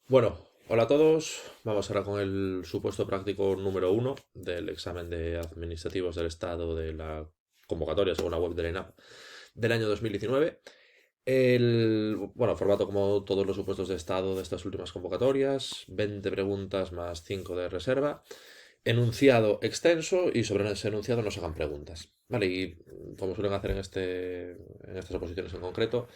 Bueno, hola a todos. Vamos ahora con el supuesto práctico número uno del examen de administrativos del Estado de la convocatoria según la web del ENAP del año 2019. Formato como todos los supuestos de Estado de estas últimas convocatorias, 20 preguntas más 5 de reserva, enunciado extenso y sobre ese enunciado nos hagan preguntas. Vale, y como suelen hacer en estas oposiciones en concreto,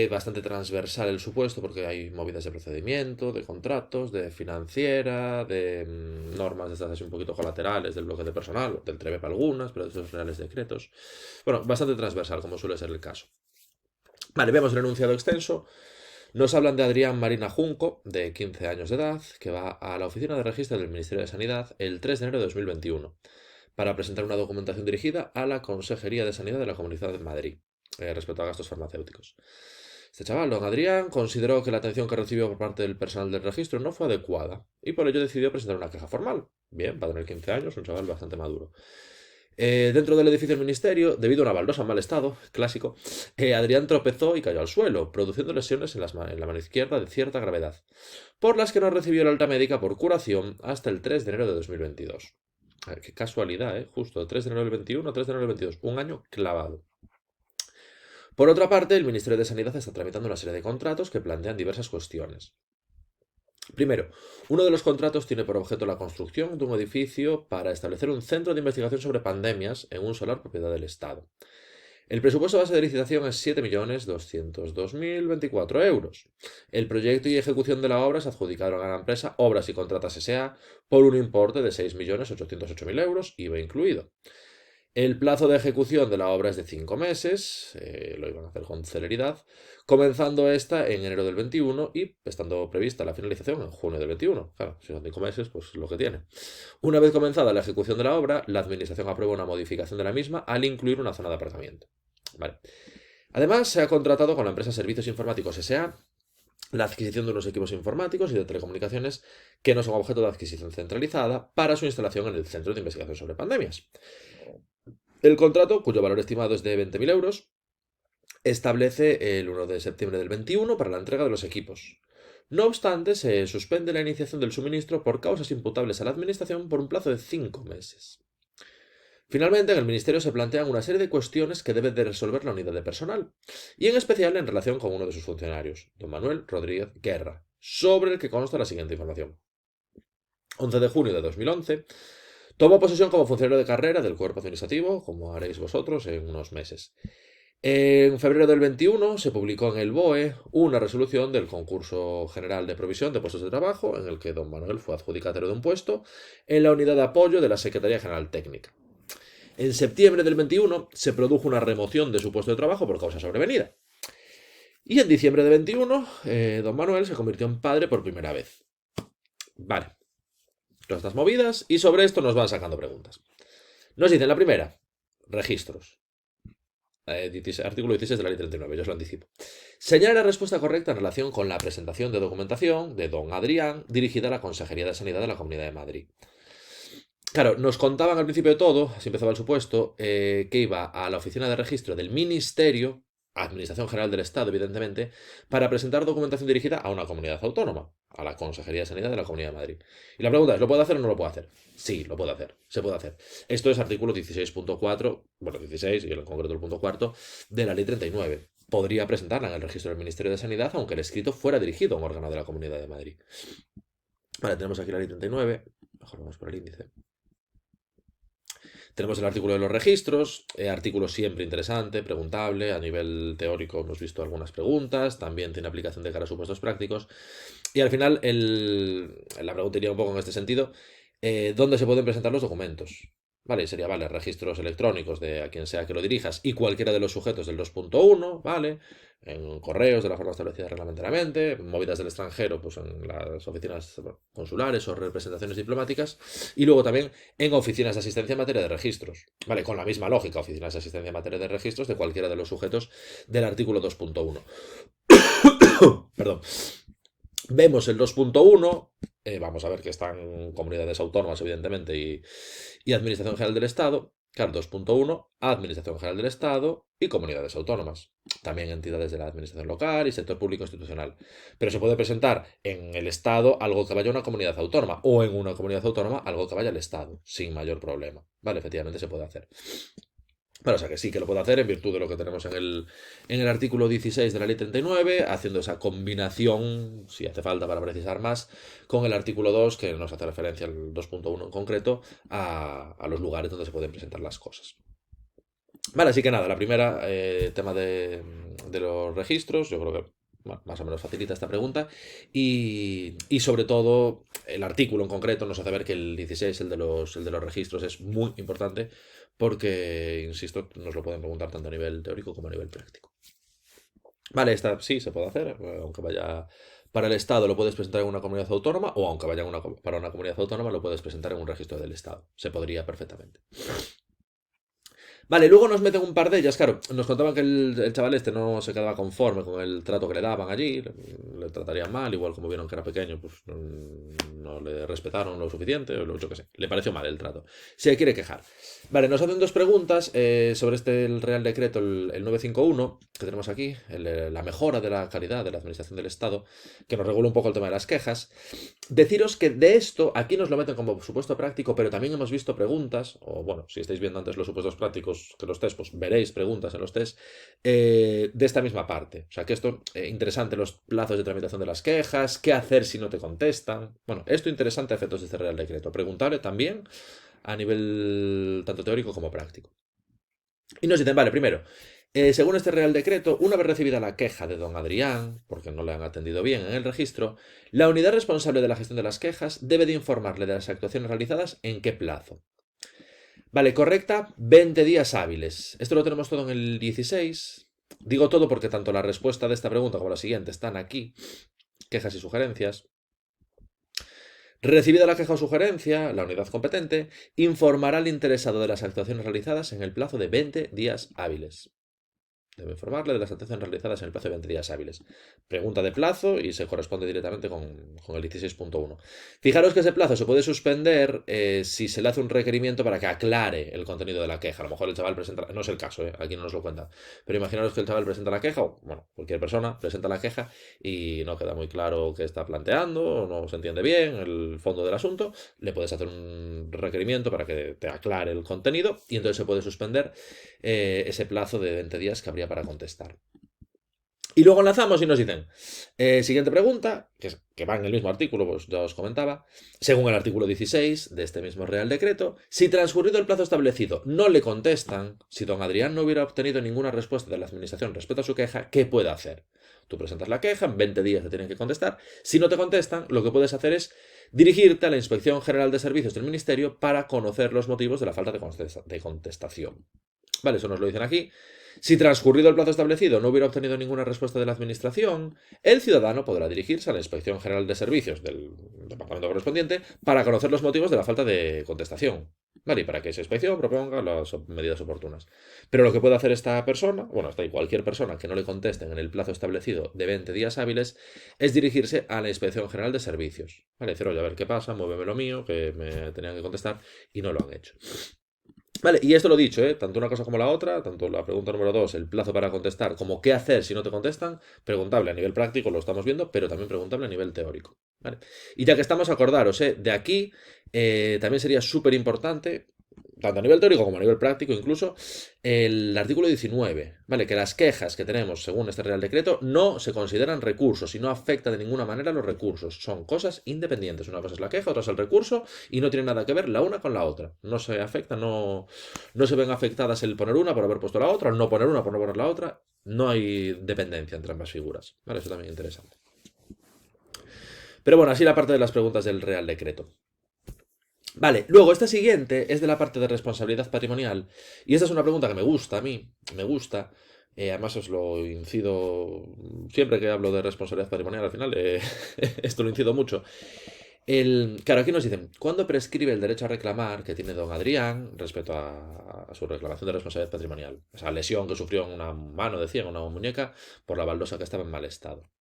bastante transversal el supuesto porque hay movidas de procedimiento, de contratos, de financiera, de normas de estas así un poquito colaterales del bloque de personal, del TREVE para algunas, pero de esos reales decretos. Bueno, bastante transversal como suele ser el caso. Vale, vemos el enunciado extenso. Nos hablan de Adrián Marina Junco, de 15 años de edad, que va a la oficina de registro del Ministerio de Sanidad el 3 de enero de 2021 para presentar una documentación dirigida a la Consejería de Sanidad de la Comunidad de Madrid respecto a gastos farmacéuticos. Este chaval, don Adrián, consideró que la atención que recibió por parte del personal del registro no fue adecuada y por ello decidió presentar una queja formal. Bien, va a tener 15 años, un chaval bastante maduro. Dentro del edificio del ministerio, debido a una baldosa en mal estado, clásico, Adrián tropezó y cayó al suelo, produciendo lesiones en la mano izquierda de cierta gravedad, por las que no recibió la alta médica por curación hasta el 3 de enero de 2022. A ver, qué casualidad, ¿eh? Justo, 3 de enero del 21, 3 de enero del 22, un año clavado. Por otra parte, el Ministerio de Sanidad está tramitando una serie de contratos que plantean diversas cuestiones. Primero, uno de los contratos tiene por objeto la construcción de un edificio para establecer un centro de investigación sobre pandemias en un solar propiedad del Estado. El presupuesto base de licitación es 7.202.024 euros. El proyecto y ejecución de la obra se adjudicaron a la empresa Obras y Contratas S.A. por un importe de 6.808.000 euros, IVA incluido. El plazo de ejecución de la obra es de 5 meses, lo iban a hacer con celeridad, comenzando esta en enero del 21 y estando prevista la finalización en junio del 21. Claro, si son 5 meses, pues lo que tiene. Una vez comenzada la ejecución de la obra, la Administración aprueba una modificación de la misma al incluir una zona de aparcamiento. Vale. Además, se ha contratado con la empresa Servicios Informáticos S.A. la adquisición de unos equipos informáticos y de telecomunicaciones que no son objeto de adquisición centralizada para su instalación en el Centro de Investigación sobre Pandemias. El contrato, cuyo valor estimado es de 20.000 euros, establece el 1 de septiembre del 21 para la entrega de los equipos. No obstante, se suspende la iniciación del suministro por causas imputables a la Administración por un plazo de 5 meses. Finalmente, en el Ministerio se plantean una serie de cuestiones que debe de resolver la unidad de personal, y en especial en relación con uno de sus funcionarios, don Manuel Rodríguez Guerra, sobre el que consta la siguiente información. 11 de junio de 2011, tomó posesión como funcionario de carrera del cuerpo administrativo, como haréis vosotros en unos meses. En febrero del 21 se publicó en el BOE una resolución del concurso general de provisión de puestos de trabajo en el que don Manuel fue adjudicatario de un puesto en la unidad de apoyo de la Secretaría General Técnica. En septiembre del 21 se produjo una remoción de su puesto de trabajo por causa sobrevenida. Y en diciembre del 21, don Manuel se convirtió en padre por primera vez. Vale, todas estas movidas y sobre esto nos van sacando preguntas. Nos dicen la primera, registros. Artículo 16 de la ley 39, yo os lo anticipo. Señala la respuesta correcta en relación con la presentación de documentación de don Adrián dirigida a la Consejería de Sanidad de la Comunidad de Madrid. Claro, nos contaban al principio de todo, así empezaba el supuesto, que iba a la oficina de registro del Ministerio, Administración General del Estado, evidentemente, para presentar documentación dirigida a una comunidad autónoma, a la Consejería de Sanidad de la Comunidad de Madrid. Y la pregunta es, ¿lo puede hacer o no lo puede hacer? Sí, lo puede hacer, se puede hacer. Esto es artículo 16.4, bueno, 16 y en concreto el punto cuarto, de la ley 39. Podría presentarla en el registro del Ministerio de Sanidad, aunque el escrito fuera dirigido a un órgano de la Comunidad de Madrid. Vale, tenemos aquí la ley 39, mejor vamos por el índice. Tenemos el artículo de los registros, artículo siempre interesante, preguntable, a nivel teórico hemos visto algunas preguntas, también tiene aplicación de cara a supuestos prácticos. Y al final la pregunta iría un poco en este sentido, ¿dónde se pueden presentar los documentos? Vale, sería, vale, registros electrónicos de a quien sea que lo dirijas y cualquiera de los sujetos del 2.1, vale, en correos de la forma establecida reglamentariamente, movidas del extranjero, pues en las oficinas consulares o representaciones diplomáticas, y luego también en oficinas de asistencia en materia de registros, vale, con la misma lógica, oficinas de asistencia en materia de registros de cualquiera de los sujetos del artículo 2.1. Perdón. Vemos el 2.1, vamos a ver que están comunidades autónomas, evidentemente, y Administración General del Estado. Claro, 2.1, Administración General del Estado y comunidades autónomas. También entidades de la administración local y sector público institucional. Pero se puede presentar en el Estado algo que vaya a una comunidad autónoma o en una comunidad autónoma algo que vaya al Estado, sin mayor problema. Vale, efectivamente se puede hacer. Bueno, o sea que sí que lo puede hacer en virtud de lo que tenemos en el artículo 16 de la ley 39, haciendo esa combinación, si hace falta para precisar más, con el artículo 2, que nos hace referencia al 2.1 en concreto, a los lugares donde se pueden presentar las cosas. Vale, así que nada, la primera, tema de los registros, yo creo que bueno, más o menos facilita esta pregunta. Y sobre todo, el artículo en concreto nos hace ver que el 16, el de los registros, es muy importante porque, insisto, nos lo pueden preguntar tanto a nivel teórico como a nivel práctico. Vale, esta sí se puede hacer, aunque vaya para el Estado lo puedes presentar en una comunidad autónoma o aunque vaya para una comunidad autónoma lo puedes presentar en un registro del Estado. Se podría perfectamente. Vale, luego nos meten un par de ellas, claro. Nos contaban que el chaval este no se quedaba conforme con el trato que le daban allí, le tratarían mal, igual como vieron que era pequeño, pues no le respetaron lo suficiente, o lo mucho que sé. Le pareció mal el trato. Se quiere quejar. Vale, nos hacen dos preguntas sobre el Real Decreto, el 951, que tenemos aquí, la mejora de la calidad de la administración del Estado, que nos regula un poco el tema de las quejas. Deciros que de esto, aquí nos lo meten como supuesto práctico, pero también hemos visto preguntas, o bueno, si estáis viendo antes los supuestos prácticos que los test, pues veréis preguntas en los test de esta misma parte. O sea que esto, interesante, los plazos de tramitación de las quejas, qué hacer si no te contestan. Bueno, esto interesante a efectos de este Real Decreto. Preguntarle también a nivel tanto teórico como práctico. Y nos dicen, vale, primero, según este Real Decreto, una vez recibida la queja de don Adrián, porque no le han atendido bien en el registro, la unidad responsable de la gestión de las quejas debe de informarle de las actuaciones realizadas en qué plazo. Vale, correcta, 20 días hábiles. Esto lo tenemos todo en el 16. Digo todo porque tanto la respuesta de esta pregunta como la siguiente están aquí. Quejas y sugerencias. Recibida la queja o sugerencia, la unidad competente informará al interesado de las actuaciones realizadas en el plazo de 20 días hábiles. Debe informarle de las actuaciones realizadas en el plazo de 20 días hábiles. Pregunta de plazo y se corresponde directamente con el 16.1. Fijaros que ese plazo se puede suspender si se le hace un requerimiento para que aclare el contenido de la queja. A lo mejor el chaval presenta, no es el caso, aquí no nos lo cuenta, pero imaginaros que el chaval presenta la queja, o bueno, cualquier persona presenta la queja y no queda muy claro qué está planteando, o no se entiende bien el fondo del asunto, le puedes hacer un requerimiento para que te aclare el contenido y entonces se puede suspender ese plazo de 20 días que habría para contestar. Y luego enlazamos y nos dicen, siguiente pregunta, que va en el mismo artículo, pues ya os comentaba, según el artículo 16 de este mismo Real Decreto, si transcurrido el plazo establecido no le contestan, si don Adrián no hubiera obtenido ninguna respuesta de la Administración respecto a su queja, ¿qué puede hacer? Tú presentas la queja, en 20 días te tienen que contestar. Si no te contestan, lo que puedes hacer es dirigirte a la Inspección General de Servicios del Ministerio para conocer los motivos de la falta de contestación. Vale, eso nos lo dicen aquí. Si transcurrido el plazo establecido no hubiera obtenido ninguna respuesta de la Administración, el ciudadano podrá dirigirse a la Inspección General de Servicios del departamento correspondiente para conocer los motivos de la falta de contestación. Vale, y para que esa inspección proponga las medidas oportunas. Pero lo que puede hacer esta persona, bueno, hasta ahí cualquier persona que no le contesten en el plazo establecido de 20 días hábiles, es dirigirse a la Inspección General de Servicios. Vale, decir, oye, a ver qué pasa, muéveme lo mío, que me tenían que contestar y no lo han hecho. Vale, y esto lo he dicho, tanto una cosa como la otra, tanto la pregunta número 2, el plazo para contestar, como qué hacer si no te contestan, preguntable a nivel práctico, lo estamos viendo, pero también preguntable a nivel teórico. ¿Vale? Y ya que estamos, acordaros, de aquí también sería súper importante, tanto a nivel teórico como a nivel práctico incluso, el artículo 19, ¿vale? Que las quejas que tenemos según este Real Decreto no se consideran recursos y no afecta de ninguna manera a los recursos. Son cosas independientes. Una cosa es la queja, otra es el recurso y no tiene nada que ver la una con la otra. No se afecta, no se ven afectadas el poner una por haber puesto la otra, el no poner una por no poner la otra. No hay dependencia entre ambas figuras. ¿Vale? Eso también es interesante. Pero bueno, así la parte de las preguntas del Real Decreto. Vale, luego esta siguiente es de la parte de responsabilidad patrimonial y esta es una pregunta que me gusta a mí, me gusta, además os lo incido siempre que hablo de responsabilidad patrimonial al final, esto lo incido mucho. Claro, aquí nos dicen, ¿cuándo prescribe el derecho a reclamar que tiene don Adrián respecto a su reclamación de responsabilidad patrimonial? Esa lesión que sufrió en una mano, decía, en una muñeca, por la baldosa que estaba en mal estado.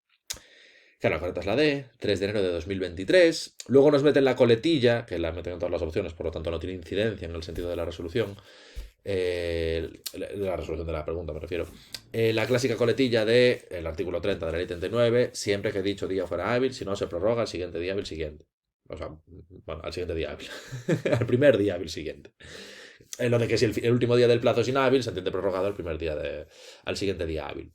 Claro, la correcta es la D, 3 de enero de 2023. Luego nos meten la coletilla, que la meten en todas las opciones, por lo tanto no tiene incidencia en el sentido de la resolución, la resolución de la pregunta me refiero, la clásica coletilla del artículo 30 de la ley 39, siempre que dicho día fuera hábil, si no se prorroga al siguiente día hábil siguiente. O sea, bueno, al siguiente día hábil. Al primer día hábil siguiente. Lo de que si el último día del plazo es inhábil, se entiende prorrogado al al siguiente día hábil.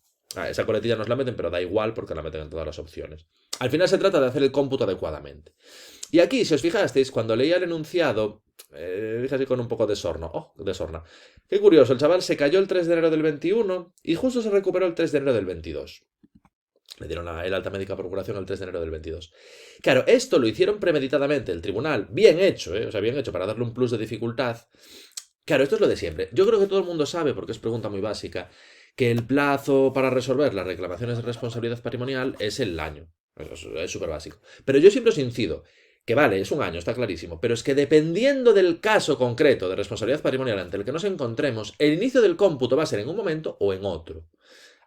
Esa coletilla nos la meten, pero da igual porque la meten en todas las opciones. Al final se trata de hacer el cómputo adecuadamente. Y aquí, si os fijasteis, cuando leía el enunciado, dije así con un poco de sorno. Oh, de sorna. Qué curioso, el chaval se cayó el 3 de enero del 21 y justo se recuperó el 3 de enero del 22. Le dieron el alta médica por curación el 3 de enero del 22. Claro, esto lo hicieron premeditadamente el tribunal. Bien hecho, ¿eh? O sea, bien hecho para darle un plus de dificultad. Claro, esto es lo de siempre. Yo creo que todo el mundo sabe, porque es pregunta muy básica, que el plazo para resolver las reclamaciones de responsabilidad patrimonial es el año. Eso es súper básico. Pero yo siempre os incido que vale, es un año, está clarísimo, pero es que dependiendo del caso concreto de responsabilidad patrimonial ante el que nos encontremos, el inicio del cómputo va a ser en un momento o en otro.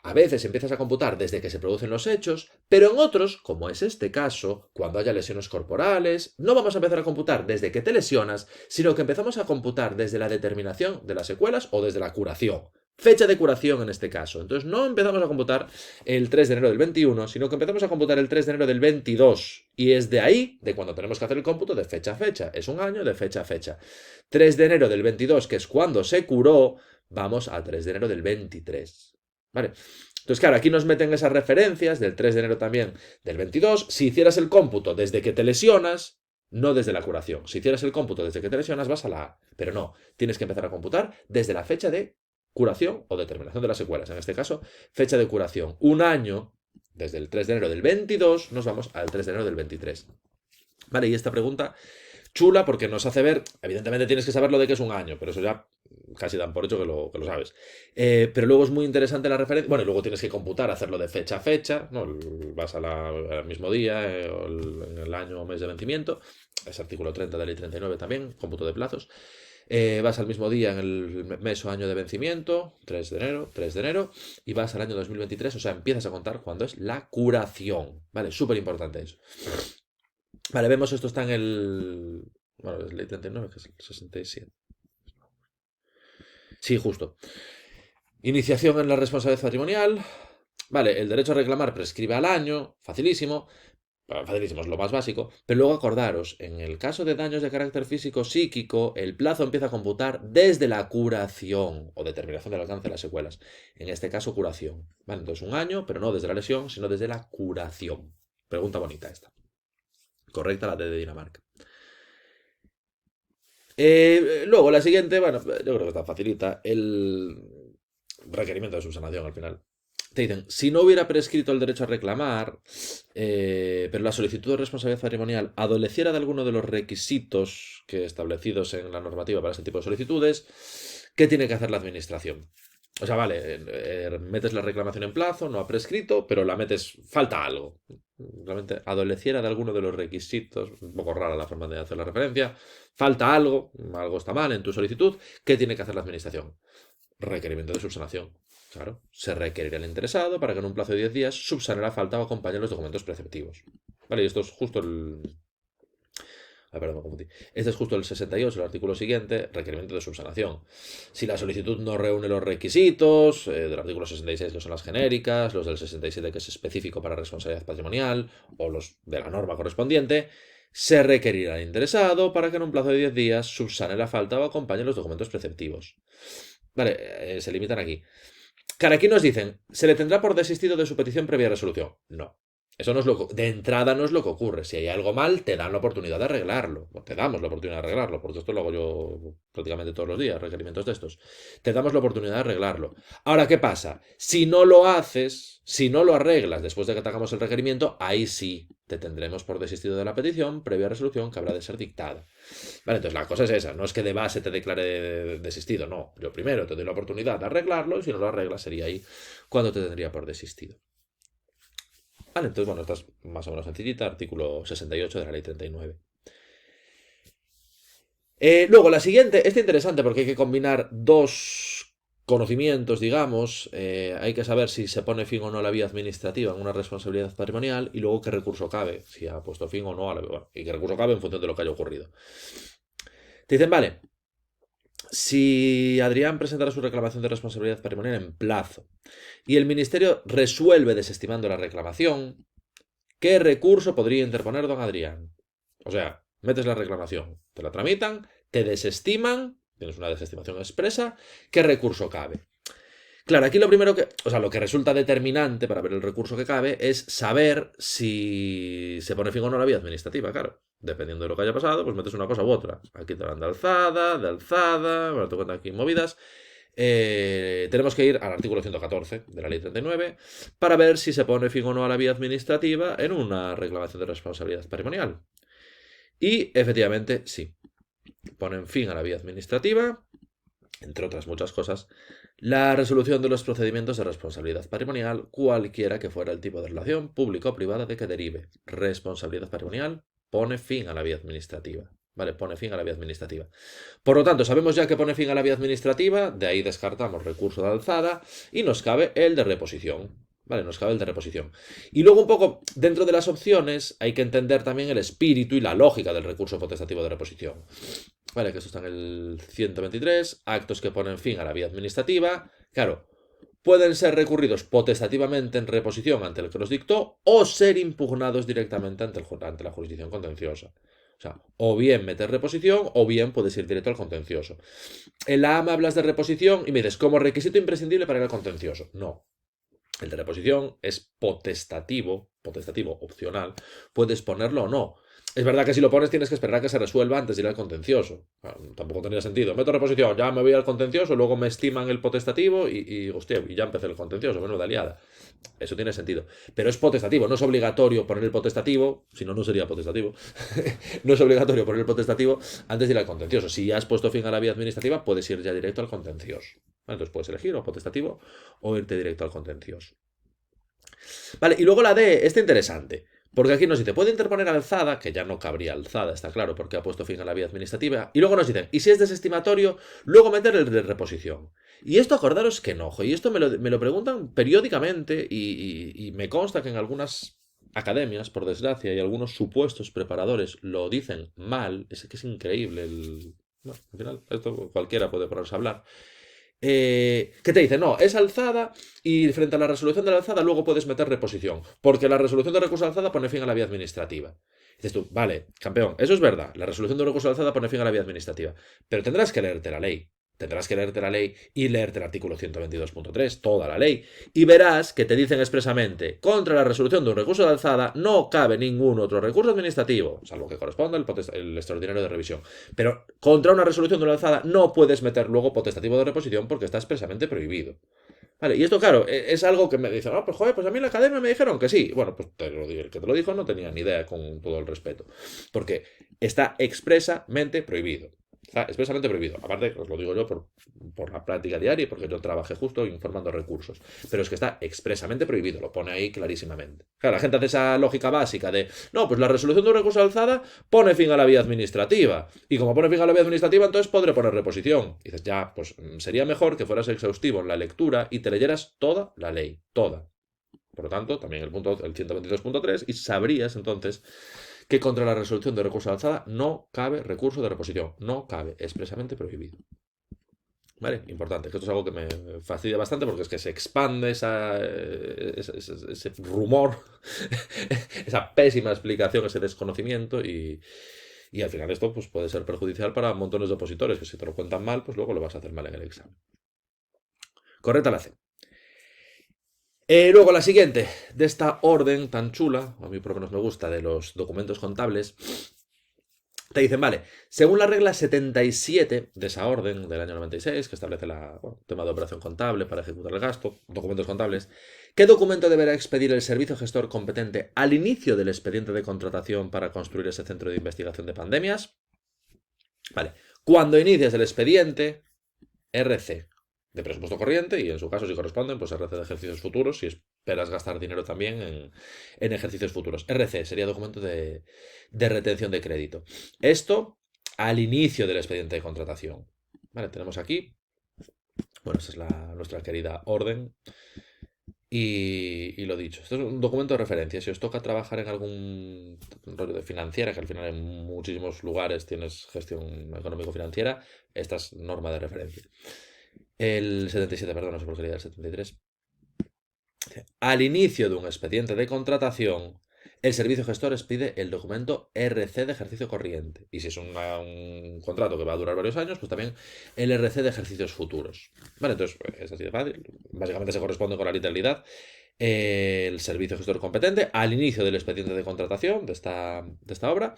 A veces empiezas a computar desde que se producen los hechos, pero en otros, como es este caso, cuando haya lesiones corporales, no vamos a empezar a computar desde que te lesionas, sino que empezamos a computar desde la determinación de las secuelas o desde la curación. Fecha de curación en este caso. Entonces no empezamos a computar el 3 de enero del 21, sino que empezamos a computar el 3 de enero del 22. Y es de ahí, de cuando tenemos que hacer el cómputo de fecha a fecha. Es un año de fecha a fecha. 3 de enero del 22, que es cuando se curó, vamos al 3 de enero del 23. ¿Vale? Entonces, claro, aquí nos meten esas referencias del 3 de enero también del 22. Si hicieras el cómputo desde que te lesionas, no desde la curación. Si hicieras el cómputo desde que te lesionas, vas a la A. Pero no, tienes que empezar a computar desde la fecha de curación o determinación de las secuelas. En este caso, fecha de curación. Un año, desde el 3 de enero del 22, nos vamos al 3 de enero del 23. Vale, y esta pregunta chula porque nos hace ver, evidentemente tienes que saber lo de que es un año, pero eso ya casi dan por hecho que lo sabes. Pero luego es muy interesante la referencia. Bueno, y luego tienes que computar, hacerlo de fecha a fecha, ¿no? Vas al mismo día, en el año o mes de vencimiento. Es artículo 30 de la ley 39 también, cómputo de plazos. Vas al mismo día en el mes o año de vencimiento, 3 de enero, y vas al año 2023, o sea, empiezas a contar cuando es la curación. Vale, súper importante eso. Vale, vemos esto está en el... Bueno, es ley 39, que es el 67. Sí, justo. Iniciación en la responsabilidad patrimonial. Vale, el derecho a reclamar prescribe al año, facilísimo. Facilísimo, es lo más básico. Pero luego acordaros, en el caso de daños de carácter físico psíquico, el plazo empieza a computar desde la curación o determinación del alcance de las secuelas. En este caso, curación. Vale, entonces un año, pero no desde la lesión, sino desde la curación. Pregunta bonita esta. Correcta la de Dinamarca. Luego, la siguiente, bueno, yo creo que está facilita. El requerimiento de subsanación al final. Te dicen, si no hubiera prescrito el derecho a reclamar, pero la solicitud de responsabilidad patrimonial adoleciera de alguno de los requisitos que establecidos en la normativa para este tipo de solicitudes, ¿qué tiene que hacer la administración? O sea, vale, metes la reclamación en plazo, no ha prescrito, pero la metes, falta algo. Realmente adoleciera de alguno de los requisitos, un poco rara la forma de hacer la referencia, falta algo, algo está mal en tu solicitud, ¿qué tiene que hacer la administración? Requerimiento de subsanación. Claro, se requerirá al interesado para que en un plazo de 10 días subsane la falta o acompañe los documentos preceptivos. Vale, y esto es justo el... perdón, me confundí. Este es justo el 68, el artículo siguiente, requerimiento de subsanación. Si la solicitud no reúne los requisitos del artículo 66, que son las genéricas, los del 67, que es específico para responsabilidad patrimonial, o los de la norma correspondiente, se requerirá al interesado para que en un plazo de 10 días subsane la falta o acompañe los documentos preceptivos. Vale, se limitan aquí. Claro, aquí nos dicen, ¿se le tendrá por desistido de su petición previa resolución? No. Eso no es lo que, de entrada no es lo que ocurre. Si hay algo mal, te dan la oportunidad de arreglarlo. O te damos la oportunidad de arreglarlo. Por esto lo hago yo prácticamente todos los días, requerimientos de estos. Te damos la oportunidad de arreglarlo. Ahora, ¿qué pasa? Si no lo haces, si no lo arreglas después de que te hagamos el requerimiento, ahí sí te tendremos por desistido de la petición previa resolución que habrá de ser dictada. Vale, entonces la cosa es esa. No es que de base te declare desistido. No. Yo primero te doy la oportunidad de arreglarlo y si no lo arreglas sería ahí cuando te tendría por desistido. Vale, entonces, bueno, esta es más o menos sencillita, artículo 68 de la ley 39. Luego, la siguiente, esta interesante porque hay que combinar dos conocimientos, digamos. Hay que saber si se pone fin o no a la vía administrativa en una responsabilidad patrimonial y luego qué recurso cabe, si ha puesto fin o no a la vía. Bueno, y qué recurso cabe en función de lo que haya ocurrido. Te dicen, vale, Si Adrián presentara su reclamación de responsabilidad patrimonial en plazo y el ministerio resuelve desestimando la reclamación, ¿qué recurso podría interponer don Adrián? O sea, metes la reclamación, te la tramitan, te desestiman, tienes una desestimación expresa, ¿qué recurso cabe? Claro, aquí lo primero que, o sea, lo que resulta determinante para ver el recurso que cabe es saber si se pone fin o no a la vía administrativa, claro. Dependiendo de lo que haya pasado, pues metes una cosa u otra. Aquí te dan de alzada, bueno, te cuentan aquí movidas. Tenemos que ir al artículo 114 de la ley 39 para ver si se pone fin o no a la vía administrativa en una reclamación de responsabilidad patrimonial. Y efectivamente, sí, ponen fin a la vía administrativa, entre otras muchas cosas, la resolución de los procedimientos de responsabilidad patrimonial, cualquiera que fuera el tipo de relación pública o privada de que derive. Responsabilidad patrimonial pone fin a la vía administrativa. Vale, pone fin a la vía administrativa. Por lo tanto, sabemos ya que pone fin a la vía administrativa, de ahí descartamos recurso de alzada y nos cabe el de reposición. Vale, nos cabe el de reposición. Y luego un poco, dentro de las opciones, hay que entender también el espíritu y la lógica del recurso potestativo de reposición. Vale, que eso está en el 123, actos que ponen fin a la vía administrativa. Claro, pueden ser recurridos potestativamente en reposición ante el que los dictó o ser impugnados directamente ante la jurisdicción contenciosa. O sea, o bien meter reposición o bien puedes ir directo al contencioso. En la AMA hablas de reposición y me dices, como requisito imprescindible para ir al contencioso. No. El de reposición es potestativo opcional. Puedes ponerlo o no. Es verdad que si lo pones tienes que esperar a que se resuelva antes de ir al contencioso. Tampoco tendría sentido. Meto reposición, ya me voy al contencioso, luego me estiman el potestativo hostia, y ya empecé el contencioso, menuda liada. Eso tiene sentido. Pero es potestativo, no es obligatorio poner el potestativo, si no, no sería potestativo. No es obligatorio poner el potestativo antes de ir al contencioso. Si ya has puesto fin a la vía administrativa, puedes ir ya directo al contencioso. Entonces puedes elegir o potestativo o irte directo al contencioso. Vale, y luego la D, está interesante. Porque aquí nos dice, puede interponer alzada, que ya no cabría alzada, está claro, porque ha puesto fin a la vía administrativa. Y luego nos dicen, y si es desestimatorio, luego meter el de reposición. Y esto acordaros que enojo, y esto me lo preguntan periódicamente, y me consta que en algunas academias, por desgracia, y algunos supuestos preparadores lo dicen mal, es que es increíble el... Bueno, al final, esto cualquiera puede ponerse a hablar. ¿Qué te dice? No, es alzada y frente a la resolución de la alzada luego puedes meter reposición, porque la resolución de recurso de alzada pone fin a la vía administrativa. Dices tú, vale, campeón, eso es verdad, la resolución de recurso de alzada pone fin a la vía administrativa, pero tendrás que leerte la ley. Tendrás que leerte la ley y leerte el artículo 122.3, toda la ley, y verás que te dicen expresamente, contra la resolución de un recurso de alzada no cabe ningún otro recurso administrativo, salvo que corresponda el extraordinario de revisión. Pero contra una resolución de una alzada no puedes meter luego potestativo de reposición porque está expresamente prohibido. Vale, y esto, claro, es algo que me dicen, no, pues joder, pues a mí en la academia me dijeron que sí. Bueno, pues te lo digo, el que te lo dijo no tenía ni idea, con todo el respeto. Porque está expresamente prohibido. Está expresamente prohibido. Aparte, os lo digo yo por la práctica diaria y porque yo trabajé justo informando recursos. Pero es que está expresamente prohibido, lo pone ahí clarísimamente. Claro, la gente hace esa lógica básica de, no, pues la resolución de un recurso alzada pone fin a la vía administrativa. Y como pone fin a la vía administrativa, entonces podré poner reposición. Y dices, ya, pues sería mejor que fueras exhaustivo en la lectura y te leyeras toda la ley, toda. Por lo tanto, también el 122.3, y sabrías entonces que contra la resolución de recurso de alzada no cabe recurso de reposición. No cabe, expresamente prohibido. ¿Vale? Importante, que esto es algo que me fastidia bastante porque es que se expande ese rumor, esa pésima explicación, ese desconocimiento y al final esto pues, puede ser perjudicial para montones de opositores que si te lo cuentan mal, pues luego lo vas a hacer mal en el examen. Correcta la C. Luego la siguiente, de esta orden tan chula, a mí por lo menos me gusta, de los documentos contables, te dicen, vale, según la regla 77 de esa orden del año 96, que establece el tema de operación contable para ejecutar el gasto, documentos contables, ¿qué documento deberá expedir el servicio gestor competente al inicio del expediente de contratación para construir ese centro de investigación de pandemias? Vale, cuando inicies el expediente, RC de presupuesto corriente y en su caso si corresponden, pues RC de ejercicios futuros si esperas gastar dinero también en ejercicios futuros. RC sería documento de retención de crédito. Esto al inicio del expediente de contratación. Vale, tenemos aquí, bueno, esta es nuestra querida orden Y lo dicho, esto es un documento de referencia. Si os toca trabajar en algún rollo de financiera, que al final en muchísimos lugares tienes gestión económico-financiera, esta es norma de referencia. El 77, perdón, no sé por qué leía el 73. Al inicio de un expediente de contratación, el servicio gestor pide el documento RC de ejercicio corriente. Y si es un contrato que va a durar varios años, pues también el RC de ejercicios futuros. Vale, entonces es así de fácil. Básicamente se corresponde con la literalidad. El servicio gestor competente al inicio del expediente de contratación de esta obra.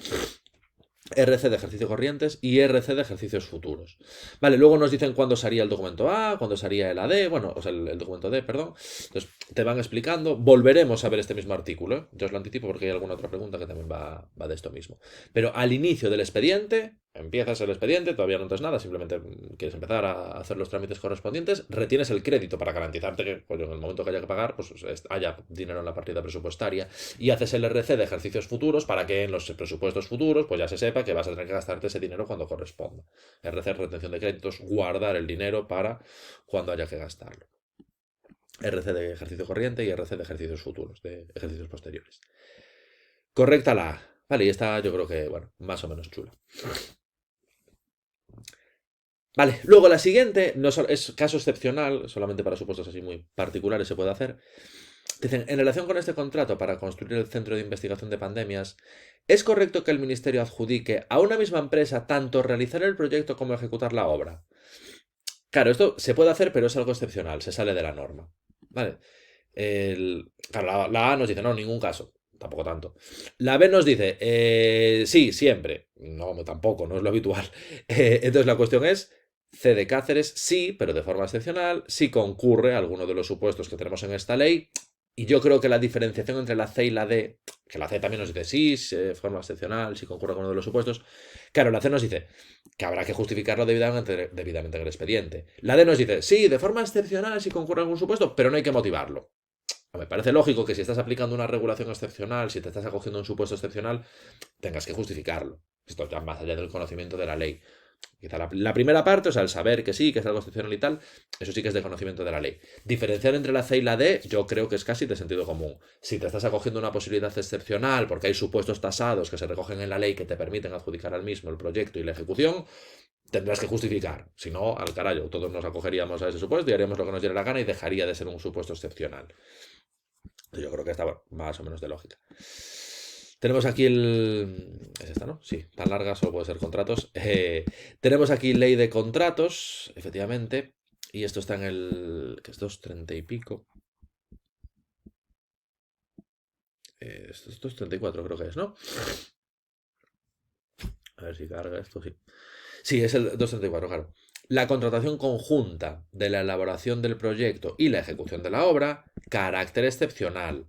RC de ejercicios corrientes y RC de ejercicios futuros. Vale, luego nos dicen cuándo sería el documento A, cuándo sería el AD, bueno, o sea, el documento D, perdón. Entonces, te van explicando. Volveremos a ver este mismo artículo, ¿eh? Yo os lo anticipo porque hay alguna otra pregunta que también va de esto mismo. Pero al inicio del expediente, empiezas el expediente, todavía no entres nada, simplemente quieres empezar a hacer los trámites correspondientes, retienes el crédito para garantizarte que, coño, en el momento que haya que pagar, pues haya dinero en la partida presupuestaria y haces el RC de ejercicios futuros para que en los presupuestos futuros, pues ya se sepa que vas a tener que gastarte ese dinero cuando corresponda. RC, retención de créditos, guardar el dinero para cuando haya que gastarlo. RC de ejercicio corriente y RC de ejercicios futuros, de ejercicios posteriores. Correcta la A. Vale, y esta yo creo que, bueno, más o menos chula. Vale, luego la siguiente no es caso excepcional, solamente para supuestos así muy particulares se puede hacer. Dicen, en relación con este contrato para construir el Centro de Investigación de Pandemias, ¿es correcto que el Ministerio adjudique a una misma empresa tanto realizar el proyecto como ejecutar la obra? Claro, esto se puede hacer, pero es algo excepcional, se sale de la norma. ¿Vale? Claro, la A nos dice, no, ningún caso. Tampoco tanto. La B nos dice, sí, siempre. No, tampoco, no es lo habitual. Entonces la cuestión es, C de Cáceres, sí, pero de forma excepcional, si concurre a alguno de los supuestos que tenemos en esta ley. Y yo creo que la diferenciación entre la C y la D, que la C también nos dice sí, de forma excepcional, si concurre a alguno de los supuestos. Claro, la C nos dice que habrá que justificarlo debidamente en el expediente. La D nos dice, sí, de forma excepcional si concurre algún supuesto, pero no hay que motivarlo. Me parece lógico que si estás aplicando una regulación excepcional, si te estás acogiendo a un supuesto excepcional, tengas que justificarlo. Esto ya más allá del conocimiento de la ley. Quizá la primera parte, o sea, el saber que sí, que es algo excepcional y tal, eso sí que es de conocimiento de la ley. Diferenciar entre la C y la D, yo creo que es casi de sentido común. Si te estás acogiendo a una posibilidad excepcional porque hay supuestos tasados que se recogen en la ley que te permiten adjudicar al mismo el proyecto y la ejecución, tendrás que justificar. Si no, al carajo, todos nos acogeríamos a ese supuesto y haríamos lo que nos diera la gana y dejaría de ser un supuesto excepcional. Yo creo que está bueno, más o menos de lógica. Tenemos aquí ¿Es esta, no? Sí, tan larga solo puede ser contratos. Tenemos aquí ley de contratos, efectivamente. Y esto está en el... que es 230 y pico. Esto es 34 creo que es, ¿no? A ver si carga esto, sí. Sí, es el 234, claro. La contratación conjunta de la elaboración del proyecto y la ejecución de la obra, carácter excepcional.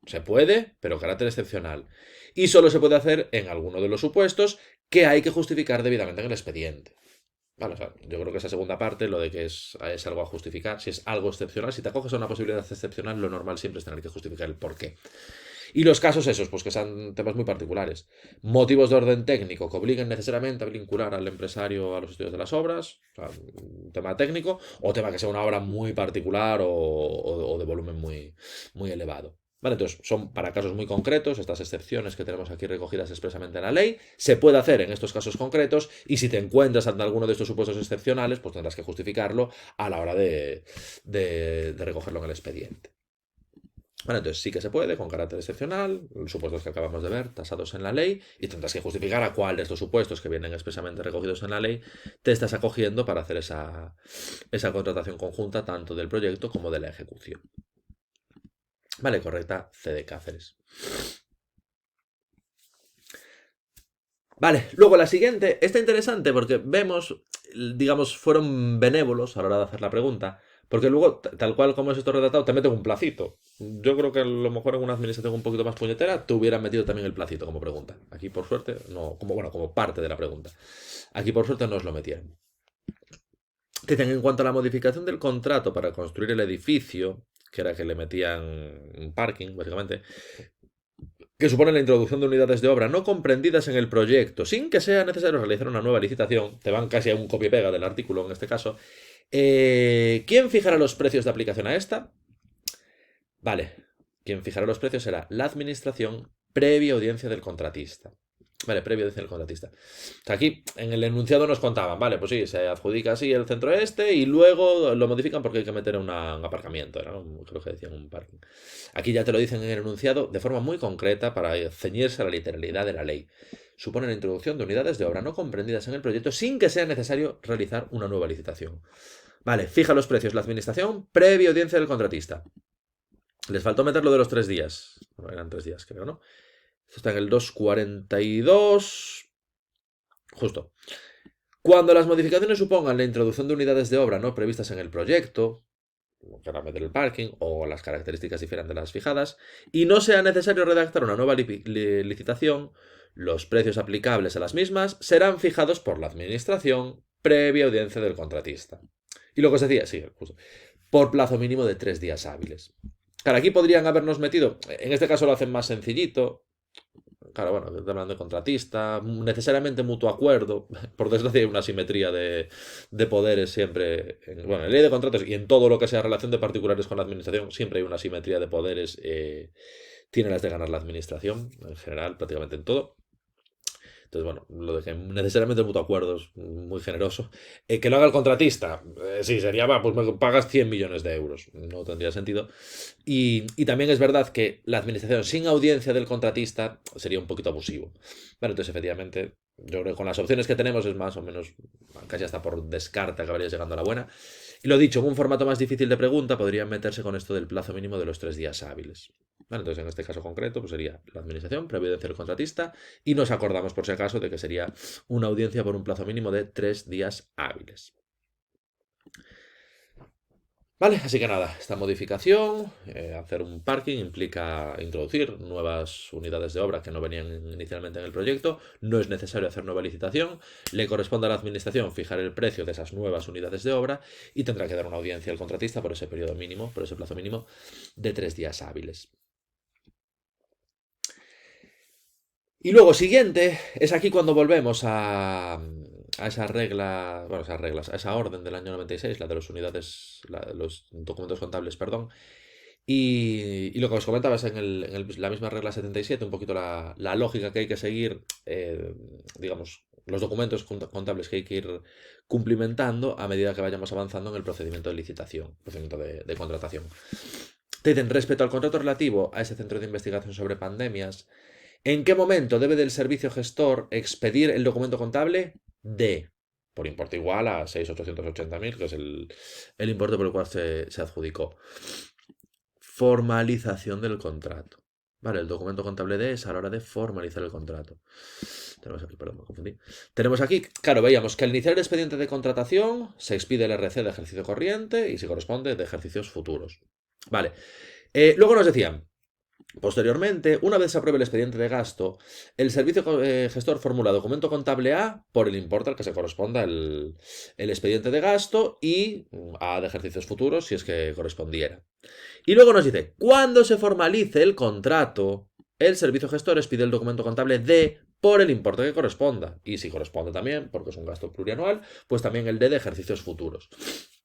Se puede, pero carácter excepcional. Y solo se puede hacer en alguno de los supuestos que hay que justificar debidamente en el expediente. Vale, o sea, yo creo que esa segunda parte, lo de que es algo a justificar, si es algo excepcional, si te acoges a una posibilidad excepcional, lo normal siempre es tener que justificar el porqué. Y los casos esos, pues que sean temas muy particulares. Motivos de orden técnico que obliguen necesariamente a vincular al empresario a los estudios de las obras, o sea, un tema técnico, o tema que sea una obra muy particular o de volumen muy, muy elevado. Vale, entonces son para casos muy concretos, estas excepciones que tenemos aquí recogidas expresamente en la ley, se puede hacer en estos casos concretos y si te encuentras ante alguno de estos supuestos excepcionales, pues tendrás que justificarlo a la hora de recogerlo en el expediente. Bueno, entonces sí que se puede, con carácter excepcional, los supuestos que acabamos de ver, tasados en la ley, y tendrás que justificar a cuál de estos supuestos que vienen expresamente recogidos en la ley te estás acogiendo para hacer esa contratación conjunta tanto del proyecto como de la ejecución. Vale, correcta, C de Cáceres. Vale, luego la siguiente está interesante porque vemos, digamos, fueron benévolos a la hora de hacer la pregunta, porque luego, tal cual como es esto redactado, te meten un placito. Yo creo que a lo mejor en una administración un poquito más puñetera te hubieran metido también el placito como pregunta. Aquí, por suerte, no, como parte de la pregunta. Aquí, por suerte, no os lo metieron. Dicen, en cuanto a la modificación del contrato para construir el edificio, que era que le metían un parking, básicamente, que supone la introducción de unidades de obra no comprendidas en el proyecto, sin que sea necesario realizar una nueva licitación, te van casi a un copia y pega del artículo en este caso. ¿Quién fijará los precios de aplicación a esta? Vale, quien fijará los precios será la administración previa audiencia del contratista. Vale, previa audiencia del contratista. O sea, aquí en el enunciado nos contaban, vale, pues sí, se adjudica así el centro este y luego lo modifican porque hay que meter un aparcamiento, ¿no? Creo que decían un parking. Aquí ya te lo dicen en el enunciado de forma muy concreta para ceñirse a la literalidad de la ley. Supone la introducción de unidades de obra no comprendidas en el proyecto sin que sea necesario realizar una nueva licitación. Vale, fija los precios la administración previa audiencia del contratista. Les faltó meter lo de los 3 días. Bueno, eran 3 días, creo, ¿no? Esto está en el 242. Justo. Cuando las modificaciones supongan la introducción de unidades de obra no previstas en el proyecto, como que era meter el parking o las características diferentes de las fijadas, y no sea necesario redactar una nueva licitación, los precios aplicables a las mismas serán fijados por la administración previa audiencia del contratista. Y lo que os decía, sí, justo, por plazo mínimo de 3 días hábiles. Claro, aquí podrían habernos metido, en este caso lo hacen más sencillito. Claro, bueno, hablando de contratista, necesariamente mutuo acuerdo. Por desgracia hay una asimetría de poderes siempre. Bueno, en ley de contratos y en todo lo que sea relación de particulares con la administración, siempre hay una asimetría de poderes. Tiene las de ganar la administración, en general, prácticamente en todo. Entonces, bueno, lo de que necesariamente el mutuo acuerdo es muy generoso. Que lo haga el contratista, sí, sería, va, pues me pagas 100 millones de euros. No tendría sentido. Y también es verdad que la administración sin audiencia del contratista sería un poquito abusivo. Bueno, entonces, efectivamente, yo creo que con las opciones que tenemos es más o menos, casi hasta por descarte acabarías llegando a la buena. Y lo dicho, en un formato más difícil de pregunta podrían meterse con esto del plazo mínimo de los 3 días hábiles. Bueno, entonces, en este caso concreto, pues sería la administración, previa audiencia del contratista, y nos acordamos, por si acaso, de que sería una audiencia por un plazo mínimo de 3 días hábiles. Vale, así que nada, esta modificación, hacer un parking implica introducir nuevas unidades de obra que no venían inicialmente en el proyecto, no es necesario hacer nueva licitación, le corresponde a la administración fijar el precio de esas nuevas unidades de obra y tendrá que dar una audiencia al contratista por ese periodo mínimo, por ese plazo mínimo de 3 días hábiles. Y luego, siguiente, es aquí cuando volvemos a esa regla, bueno, esas reglas, a esa orden del año 96, la de las unidades, los documentos contables, perdón. Y lo que os comentaba es la misma regla 77, un poquito la lógica que hay que seguir, digamos, los documentos contables que hay que ir cumplimentando a medida que vayamos avanzando en el procedimiento de licitación, procedimiento de contratación. Te dicen, respecto al contrato relativo a ese centro de investigación sobre pandemias, ¿en qué momento debe del servicio gestor expedir el documento contable de, por importe igual a 6.880.000, que es el importe por el cual se adjudicó? Formalización del contrato. Vale, el documento contable de es a la hora de formalizar el contrato. Tenemos aquí, perdón, me confundí. Tenemos aquí, claro, veíamos que al iniciar el expediente de contratación se expide el RC de ejercicio corriente y si corresponde de ejercicios futuros. Vale. Luego nos decían, posteriormente, una vez se apruebe el expediente de gasto, el servicio gestor formula documento contable A por el importe al que se corresponda el expediente de gasto y A de ejercicios futuros si es que correspondiera. Y luego nos dice, cuando se formalice el contrato, el servicio gestor expide el documento contable D por el importe que corresponda. Y si corresponde también, porque es un gasto plurianual, pues también el D de ejercicios futuros.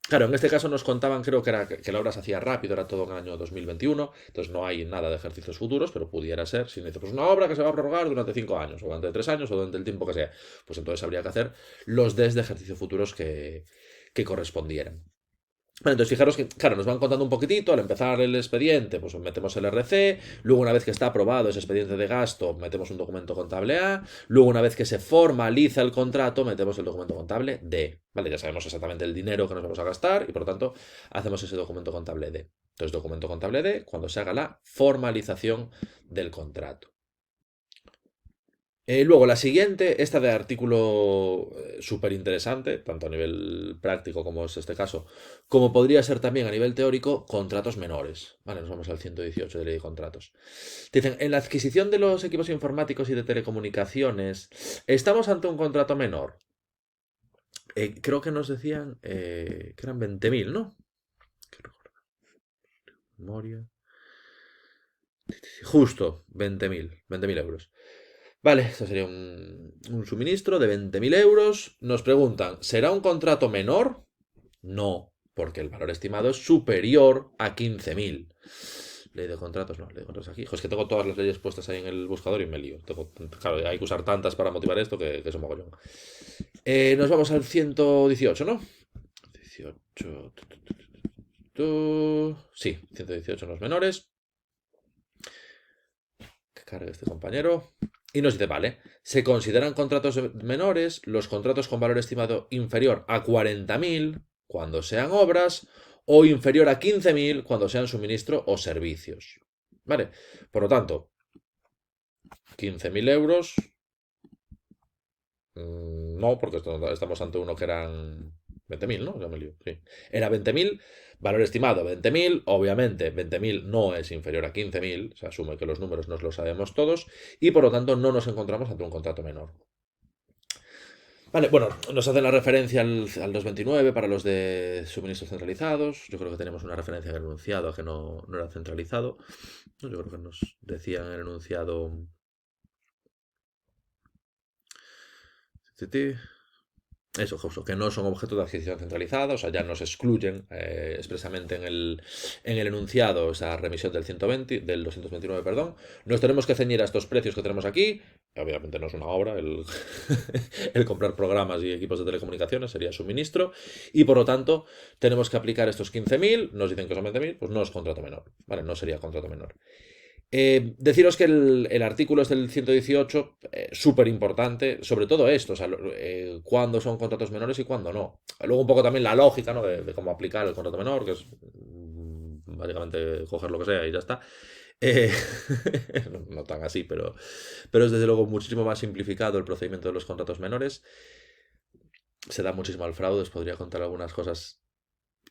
Claro, en este caso nos contaban, creo que era que la obra se hacía rápido, era todo en el año 2021, entonces no hay nada de ejercicios futuros, pero pudiera ser, si necesitamos una obra que se va a prorrogar durante 5 años, o durante 3 años, o durante el tiempo que sea, pues entonces habría que hacer los Ds de ejercicios futuros que correspondieran. Bueno, entonces fijaros que, claro, nos van contando un poquitito, al empezar el expediente, pues metemos el RC, luego una vez que está aprobado ese expediente de gasto, metemos un documento contable A, luego una vez que se formaliza el contrato, metemos el documento contable D, ¿vale? Ya sabemos exactamente el dinero que nos vamos a gastar y por lo tanto hacemos ese documento contable D. Entonces, documento contable D cuando se haga la formalización del contrato. Luego, la siguiente, esta de artículo súper interesante, tanto a nivel práctico como es este caso, como podría ser también a nivel teórico, contratos menores. Vale, nos vamos al 118 de ley de contratos. Dicen, en la adquisición de los equipos informáticos y de telecomunicaciones, ¿estamos ante un contrato menor? Creo que nos decían que eran 20.000, ¿no? Memoria. Justo, 20.000 euros. Vale, esto sería un suministro de 20.000 euros. Nos preguntan, ¿será un contrato menor? No, porque el valor estimado es superior a 15.000. Ley de contratos, no, ley de contratos aquí. Es que tengo todas las leyes puestas ahí en el buscador y me lío. Claro, hay que usar tantas para motivar esto que es un mogollón. Nos vamos al 118, ¿no? 18. Sí, 118 en los menores. Que cargue este compañero. Y nos dice, vale, se consideran contratos menores los contratos con valor estimado inferior a 40.000 cuando sean obras o inferior a 15.000 cuando sean suministro o servicios. Vale, por lo tanto, 15.000 euros. No, porque estamos ante uno que eran 20.000, ¿no? Ya me lío, sí. Era 20.000, valor estimado 20.000, obviamente 20.000 no es inferior a 15.000, se asume que los números nos los sabemos todos, y por lo tanto no nos encontramos ante un contrato menor. Vale, bueno, nos hacen la referencia al 229 para los de suministros centralizados. Yo creo que tenemos una referencia en el enunciado a que no era centralizado. Yo creo que nos decían en el enunciado. Eso, justo, que no son objetos de adquisición centralizada, o sea, ya nos excluyen expresamente en el enunciado esa remisión del 229, perdón. Nos tenemos que ceñir a estos precios que tenemos aquí. Obviamente no es una obra el comprar programas y equipos de telecomunicaciones, sería suministro. Y por lo tanto, tenemos que aplicar estos 15.000, nos dicen que son 20.000, pues no es contrato menor, ¿vale? No sería contrato menor. Deciros que el artículo es del 118, súper importante, sobre todo esto, o sea, cuándo son contratos menores y cuándo no. Luego un poco también la lógica, ¿no? de cómo aplicar el contrato menor, que es básicamente coger lo que sea y ya está. Eh, no tan así, pero es desde luego muchísimo más simplificado el procedimiento de los contratos menores. Se da muchísimo al fraude, os podría contar algunas cosas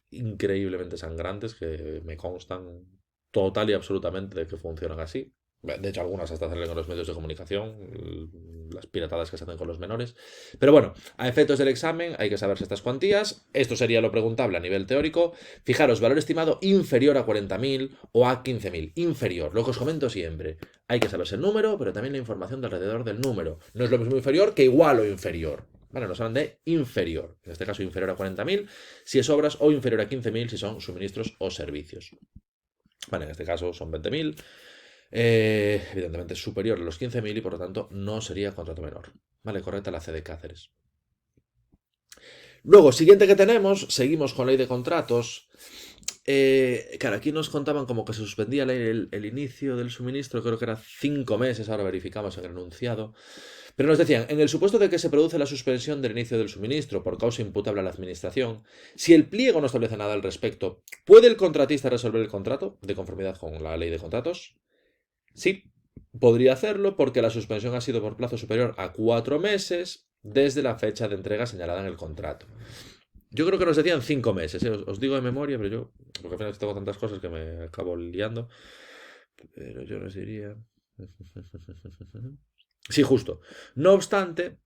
increíblemente sangrantes que me constan total y absolutamente de que funcionan así. De hecho, algunas hasta salen con los medios de comunicación, las piratadas que se hacen con los menores. Pero bueno, a efectos del examen hay que saberse estas cuantías. Esto sería lo preguntable a nivel teórico. Fijaros, valor estimado inferior a 40.000 o a 15.000. Inferior, lo que os comento siempre. Hay que saberse el número, pero también la información de alrededor del número. No es lo mismo inferior que igual o inferior. Vale, nos hablan de inferior. En este caso, inferior a 40.000 si es obras o inferior a 15.000 si son suministros o servicios. Vale, en este caso son 20.000. Evidentemente es superior a los 15.000 y por lo tanto no sería contrato menor. Vale, correcta la C de Cáceres. Luego, siguiente que tenemos, seguimos con ley de contratos. Claro, aquí nos contaban como que se suspendía el inicio del suministro, creo que era 5 meses, ahora verificamos en el enunciado. Pero nos decían, en el supuesto de que se produce la suspensión del inicio del suministro por causa imputable a la administración, si el pliego no establece nada al respecto, ¿puede el contratista resolver el contrato de conformidad con la ley de contratos? Sí, podría hacerlo porque la suspensión ha sido por plazo superior a 4 meses desde la fecha de entrega señalada en el contrato. Yo creo que nos decían 5 meses, os digo de memoria, pero yo, porque al final tengo tantas cosas que me acabo liando, pero yo les diría... Sí, justo. No obstante,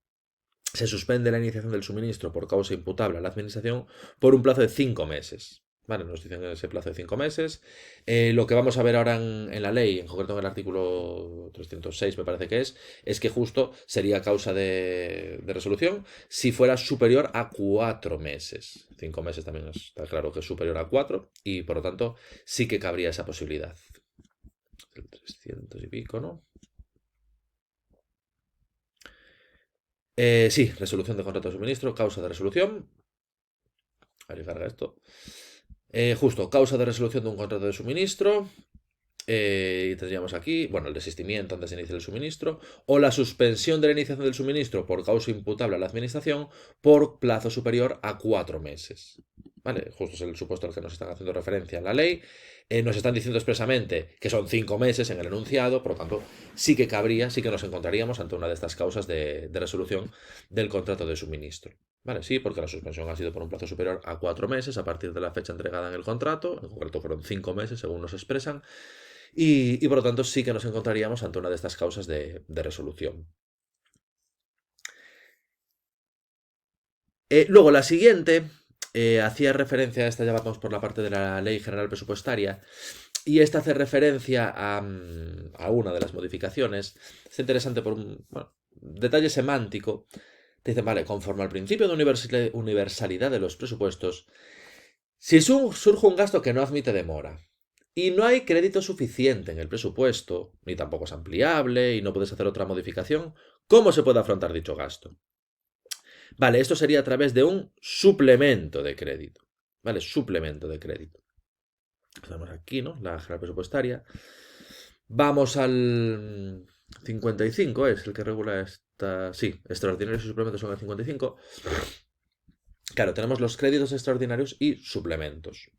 se suspende la iniciación del suministro por causa imputable a la administración por un plazo de 5 meses. Vale, nos dicen ese plazo de 5 meses. Lo que vamos a ver ahora en la ley, en concreto en el artículo 306 me parece que es que justo sería causa de resolución si fuera superior a 4 meses. 5 meses también está claro que es superior a 4 y por lo tanto sí que cabría esa posibilidad. El 300 y pico, ¿no? Sí, resolución de contrato de suministro, causa de resolución. A ver, carga esto. Justo, causa de resolución de un contrato de suministro. Y tendríamos aquí, bueno, el desistimiento antes de iniciar el suministro o la suspensión de la iniciación del suministro por causa imputable a la administración por plazo superior a 4 meses. ¿Vale? Justo es el supuesto al que nos están haciendo referencia en la ley. Nos están diciendo expresamente que son 5 meses en el enunciado, por lo tanto, sí que cabría, sí que nos encontraríamos ante una de estas causas de resolución del contrato de suministro. Vale, sí, porque la suspensión ha sido por un plazo superior a 4 meses a partir de la fecha entregada en el contrato, en concreto fueron 5 meses según nos expresan, y por lo tanto sí que nos encontraríamos ante una de estas causas de resolución. Luego, la siguiente hacía referencia, esta ya vamos por la parte de la Ley General Presupuestaria, y esta hace referencia a una de las modificaciones. Es interesante por un detalle semántico. Te dicen, vale, conforme al principio de universalidad de los presupuestos, si surge un gasto que no admite demora y no hay crédito suficiente en el presupuesto, ni tampoco es ampliable y no puedes hacer otra modificación, ¿cómo se puede afrontar dicho gasto? Vale, esto sería a través de un suplemento de crédito. Vale, suplemento de crédito. Estamos aquí, ¿no? La general presupuestaria. Vamos al 55, es el que regula esta... Sí, extraordinarios y suplementos son el 55. Claro, tenemos los créditos extraordinarios y suplementos.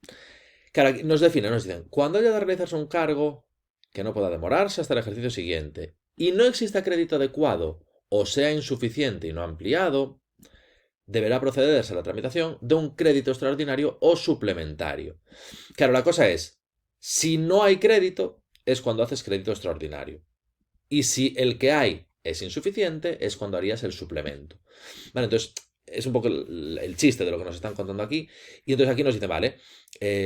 Claro, aquí nos definen, nos dicen, cuando haya de realizarse un cargo que no pueda demorarse hasta el ejercicio siguiente y no exista crédito adecuado o sea insuficiente y no ampliado, deberá procederse a la tramitación de un crédito extraordinario o suplementario. Claro, la cosa es, si no hay crédito, es cuando haces crédito extraordinario. Y si el que hay es insuficiente, es cuando harías el suplemento. Vale, entonces es un poco el chiste de lo que nos están contando aquí. Y entonces aquí nos dice, vale,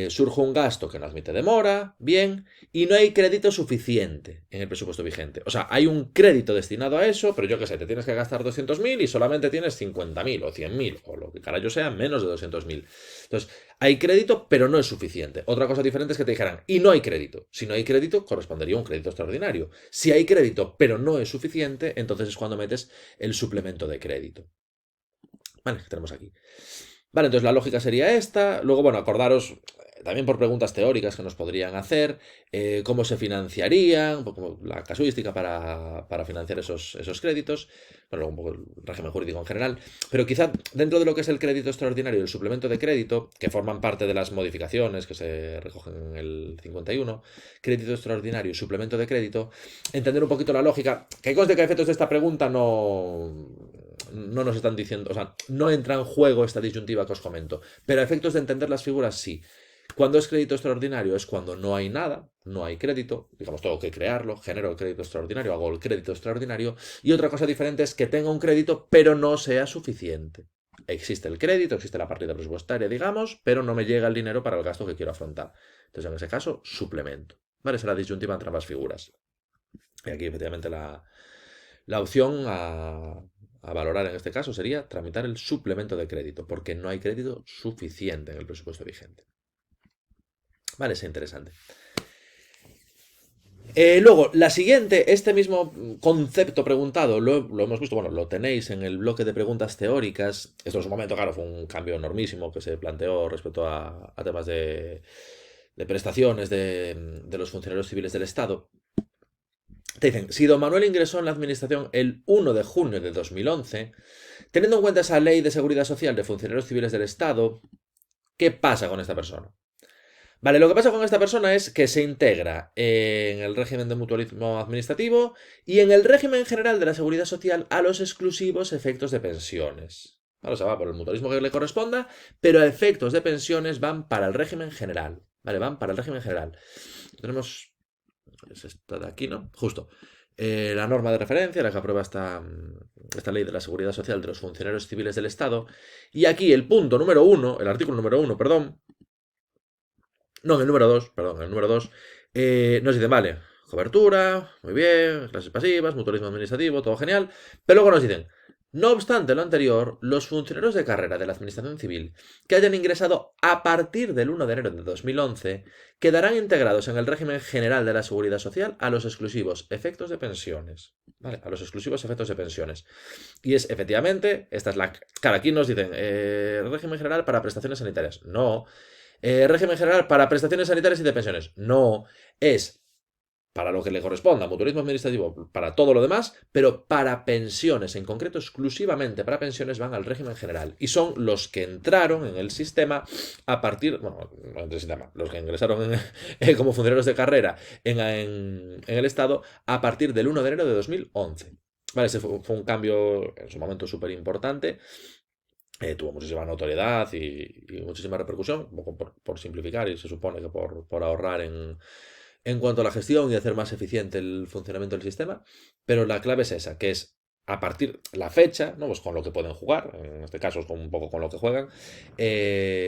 surge un gasto que no admite demora, bien, y no hay crédito suficiente en el presupuesto vigente. O sea, hay un crédito destinado a eso, pero yo qué sé, te tienes que gastar 200.000 y solamente tienes 50.000 o 100.000 o lo que carajo sea, menos de 200.000. Entonces, hay crédito, pero no es suficiente. Otra cosa diferente es que te dijeran, y no hay crédito. Si no hay crédito, correspondería a un crédito extraordinario. Si hay crédito, pero no es suficiente, entonces es cuando metes el suplemento de crédito. Vale, que tenemos aquí. Vale, entonces la lógica sería esta. Luego, bueno, acordaros también por preguntas teóricas que nos podrían hacer, cómo se financiarían, un poco la casuística para financiar esos créditos, bueno, un poco el régimen jurídico en general, pero quizá dentro de lo que es el crédito extraordinario y el suplemento de crédito, que forman parte de las modificaciones que se recogen en el 51, crédito extraordinario y suplemento de crédito, entender un poquito la lógica, que hay cosas de que a efectos de esta pregunta no nos están diciendo, o sea, no entra en juego esta disyuntiva que os comento, pero a efectos de entender las figuras sí. Cuando es crédito extraordinario es cuando no hay nada, no hay crédito, digamos, tengo que crearlo, genero el crédito extraordinario, hago el crédito extraordinario, y otra cosa diferente es que tenga un crédito pero no sea suficiente. Existe el crédito, existe la partida presupuestaria, digamos, pero no me llega el dinero para el gasto que quiero afrontar. Entonces, en ese caso, suplemento. ¿Vale? Esa es la disyuntiva entre ambas figuras. Y aquí, efectivamente, la opción a valorar en este caso sería tramitar el suplemento de crédito, porque no hay crédito suficiente en el presupuesto vigente. Vale, es interesante. Luego, la siguiente, este mismo concepto preguntado, lo hemos visto, bueno, lo tenéis en el bloque de preguntas teóricas. Esto en su momento, claro, fue un cambio enormísimo que se planteó respecto a temas de prestaciones de los funcionarios civiles del Estado. Te dicen, si don Manuel ingresó en la administración el 1 de junio de 2011, teniendo en cuenta esa ley de seguridad social de funcionarios civiles del Estado, ¿qué pasa con esta persona? Vale, lo que pasa con esta persona es que se integra en el régimen de mutualismo administrativo y en el régimen general de la seguridad social a los exclusivos efectos de pensiones. Vale, o sea, va por el mutualismo que le corresponda, pero a efectos de pensiones van para el régimen general. Vale, van para el régimen general. Tenemos. Es esta de aquí, ¿no? Justo. La norma de referencia, la que aprueba esta ley de la seguridad social de los funcionarios civiles del Estado. Y aquí el punto número 1, el artículo número 1, perdón, no, el número 2, perdón, el número 2, nos dice, vale, cobertura, muy bien, clases pasivas, mutualismo administrativo, todo genial, pero luego nos dicen, no obstante lo anterior, los funcionarios de carrera de la Administración Civil que hayan ingresado a partir del 1 de enero de 2011 quedarán integrados en el régimen general de la Seguridad Social a los exclusivos efectos de pensiones. ¿Vale? A los exclusivos efectos de pensiones. Y es, efectivamente, esta es la... Claro, aquí nos dicen, régimen general para prestaciones sanitarias. No, régimen general para prestaciones sanitarias y de pensiones. No, es para lo que le corresponda, mutualismo administrativo, para todo lo demás, pero para pensiones, en concreto, exclusivamente para pensiones, van al régimen general. Y son los que entraron en el sistema a partir, bueno, no en el sistema, los que ingresaron como funcionarios de carrera en el Estado a partir del 1 de enero de 2011. Vale, ese fue un cambio en su momento súper importante. Tuvo muchísima notoriedad y muchísima repercusión, un poco por simplificar y se supone que por ahorrar en cuanto a la gestión y hacer más eficiente el funcionamiento del sistema, pero la clave es esa, que es a partir la fecha, ¿no? Pues con lo que pueden jugar, en este caso es un poco con lo que juegan,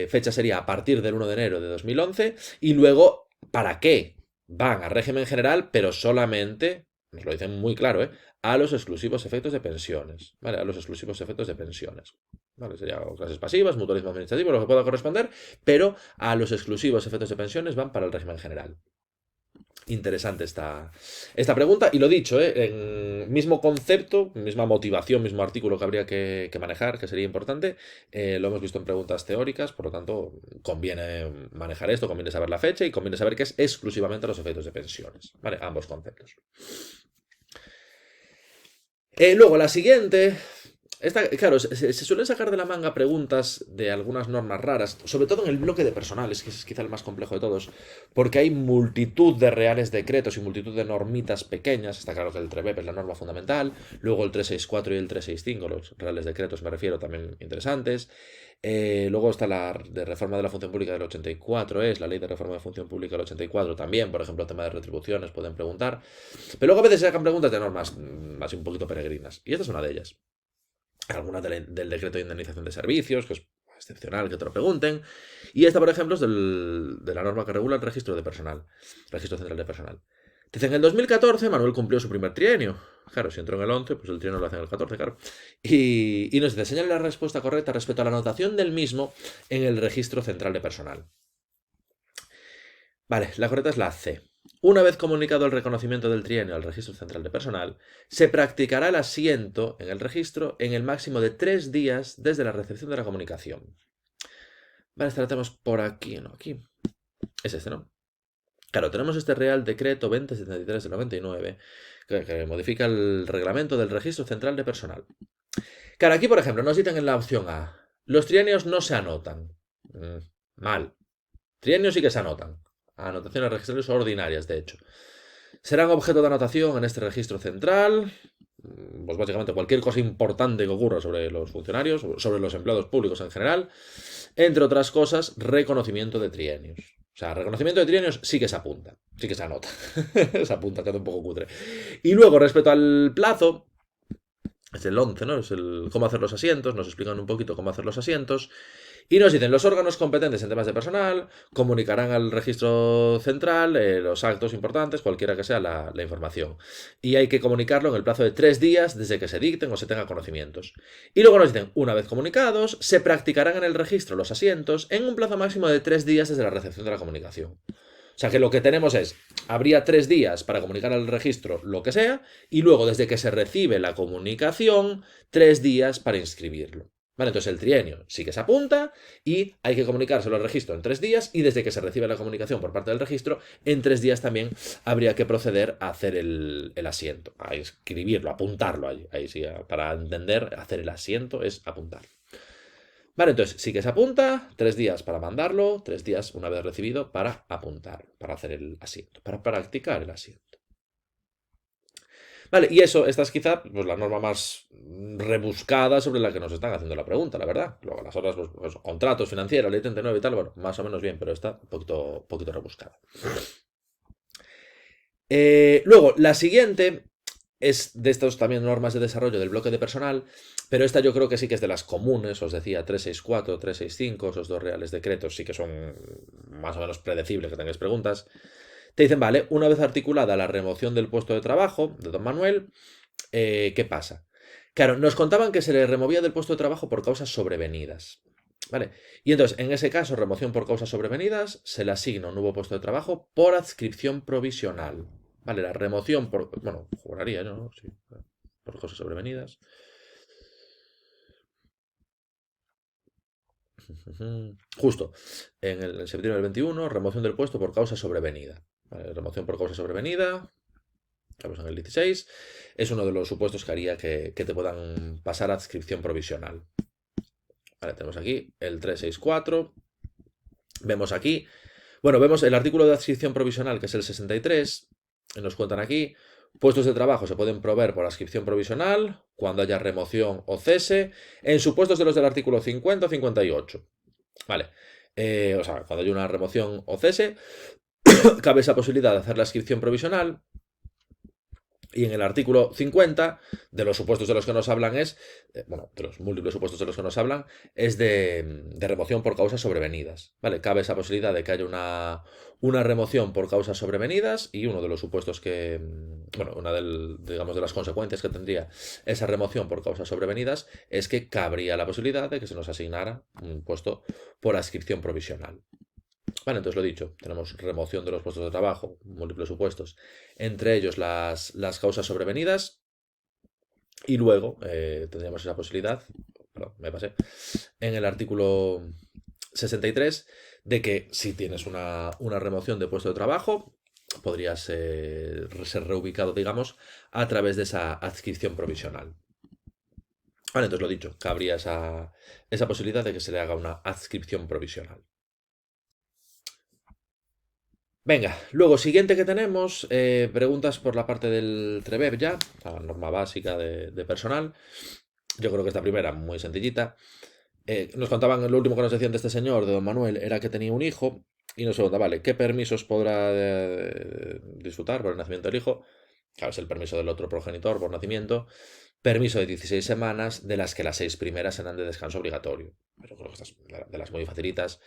fecha sería a partir del 1 de enero de 2011 y luego, ¿para qué? Van a régimen general, pero solamente, nos lo dicen muy claro, a los exclusivos efectos de pensiones, ¿vale? A los exclusivos efectos de pensiones. ¿Vale? Sería clases pasivas, mutualismo administrativo, lo que pueda corresponder, pero a los exclusivos efectos de pensiones van para el régimen general. Interesante esta pregunta. Y lo dicho, en mismo concepto, misma motivación, mismo artículo que habría que manejar, que sería importante, lo hemos visto en preguntas teóricas, por lo tanto, conviene manejar esto, conviene saber la fecha y conviene saber que es exclusivamente los efectos de pensiones. ¿Vale? Ambos conceptos. Luego, la siguiente. Claro, se suelen sacar de la manga preguntas de algunas normas raras, sobre todo en el bloque de personales, que es quizá el más complejo de todos, porque hay multitud de reales decretos y multitud de normitas pequeñas. Está claro que el TREBEP es la norma fundamental, luego el 364 y el 365, los reales decretos me refiero, también interesantes. Luego está la de reforma de la función pública del 84, es la ley de reforma de función pública del 84 también, por ejemplo, tema de retribuciones, pueden preguntar. Pero luego a veces se sacan preguntas de normas así un poquito peregrinas, y esta es una de ellas. Algunas del decreto de indemnización de servicios, que es excepcional que te lo pregunten. Y esta, por ejemplo, es de la norma que regula el registro de personal, registro central de personal. Dice, en el 2014 Manuel cumplió su primer trienio. Claro, si entró en el 11, pues el trienio lo hace en el 14, claro. Y nos dice, señale la respuesta correcta respecto a la anotación del mismo en el registro central de personal. Vale, la correcta es la C. Una vez comunicado el reconocimiento del trienio al registro central de personal, se practicará el asiento en el registro en el máximo de 3 días desde la recepción de la comunicación. Vale, esta la tenemos por aquí, ¿no? Aquí. Es este, ¿no? Claro, tenemos este Real Decreto 2073 del 99, que modifica el reglamento del registro central de personal. Claro, aquí, por ejemplo, nos dicen en la opción A, los trienios no se anotan. Mal. Trienios sí que se anotan. Anotaciones registrales ordinarias, de hecho. Serán objeto de anotación en este registro central, pues básicamente cualquier cosa importante que ocurra sobre los funcionarios, sobre los empleados públicos en general, entre otras cosas, reconocimiento de trienios. O sea, reconocimiento de trienios sí que se apunta, sí que se anota. Se apunta, queda un poco cutre. Y luego, respecto al plazo, es el 11, ¿no? Es el cómo hacer los asientos, nos explican un poquito cómo hacer los asientos. Y nos dicen, los órganos competentes en temas de personal comunicarán al registro central los actos importantes, cualquiera que sea la información. Y hay que comunicarlo en el plazo de 3 días desde que se dicten o se tengan conocimientos. Y luego nos dicen, una vez comunicados, se practicarán en el registro los asientos en un plazo máximo de 3 días desde la recepción de la comunicación. O sea que lo que tenemos es, habría 3 días para comunicar al registro lo que sea, y luego desde que se recibe la comunicación, 3 días para inscribirlo. Vale, entonces el trienio sí que se apunta y hay que comunicárselo al registro en 3 días y desde que se recibe la comunicación por parte del registro, en 3 días también habría que proceder a hacer el asiento, a inscribirlo, a apuntarlo allí. Ahí sí, para entender, hacer el asiento es apuntarlo. Vale, entonces sí que se apunta, 3 días para mandarlo, 3 días una vez recibido para apuntarlo, para hacer el asiento, para practicar el asiento. Vale, y esta es quizá pues, la norma más rebuscada sobre la que nos están haciendo la pregunta, la verdad. Luego las otras, pues, contratos financieros, ley 39 y tal, bueno, más o menos bien, pero está un poquito rebuscada. Luego, la siguiente es de estas también normas de desarrollo del bloque de personal, pero esta yo creo que sí que es de las comunes, os decía 364, 365, esos dos reales decretos sí que son más o menos predecibles que tengáis preguntas. Te dicen, vale, una vez articulada la remoción del puesto de trabajo de don Manuel, ¿qué pasa? Claro, nos contaban que se le removía del puesto de trabajo por causas sobrevenidas. ¿Vale? Y entonces, en ese caso, remoción por causas sobrevenidas, se le asigna un nuevo puesto de trabajo por adscripción provisional. ¿Vale? La remoción por... Bueno, juraría, ¿no? Sí, por causas sobrevenidas. Justo, en el septiembre del 21, remoción del puesto por causa sobrevenida. ¿Vale? Remoción por causa sobrevenida, estamos en el 16, es uno de los supuestos que haría que te puedan pasar a adscripción provisional. Vale, tenemos aquí el 364, vemos aquí, bueno, vemos el artículo de adscripción provisional que es el 63, y nos cuentan aquí, puestos de trabajo se pueden proveer por adscripción provisional cuando haya remoción o cese en supuestos de los del artículo 50 o 58. Vale, o sea, cuando hay una remoción o cese, cabe esa posibilidad de hacer la adscripción provisional. Y en el artículo 50, de los supuestos de los que nos hablan es, bueno, de los múltiples supuestos de los que nos hablan, es de remoción por causas sobrevenidas. ¿Vale? Cabe esa posibilidad de que haya una remoción por causas sobrevenidas y uno de los supuestos que, bueno, una digamos, de las consecuencias que tendría esa remoción por causas sobrevenidas es que cabría la posibilidad de que se nos asignara un puesto por adscripción provisional. Vale, entonces lo dicho, tenemos remoción de los puestos de trabajo, múltiples supuestos, entre ellos las causas sobrevenidas, y luego tendríamos esa posibilidad, perdón, me pasé, en el artículo 63 de que si tienes una remoción de puesto de trabajo, podrías ser reubicado, digamos, a través de esa adscripción provisional. Vale, entonces lo dicho, cabría esa posibilidad de que se le haga una adscripción provisional. Venga, luego, siguiente que tenemos, preguntas por la parte del TREBEB ya, la norma básica de personal. Yo creo que esta primera, muy sencillita. Nos contaban, lo último que nos decían de este señor, de don Manuel, era que tenía un hijo y nos pregunta, vale, ¿qué permisos podrá disfrutar por el nacimiento del hijo? Claro, es el permiso del otro progenitor por nacimiento. Permiso de 16 semanas, de las que las 6 primeras serán de descanso obligatorio. Pero creo que estas de las muy facilitas.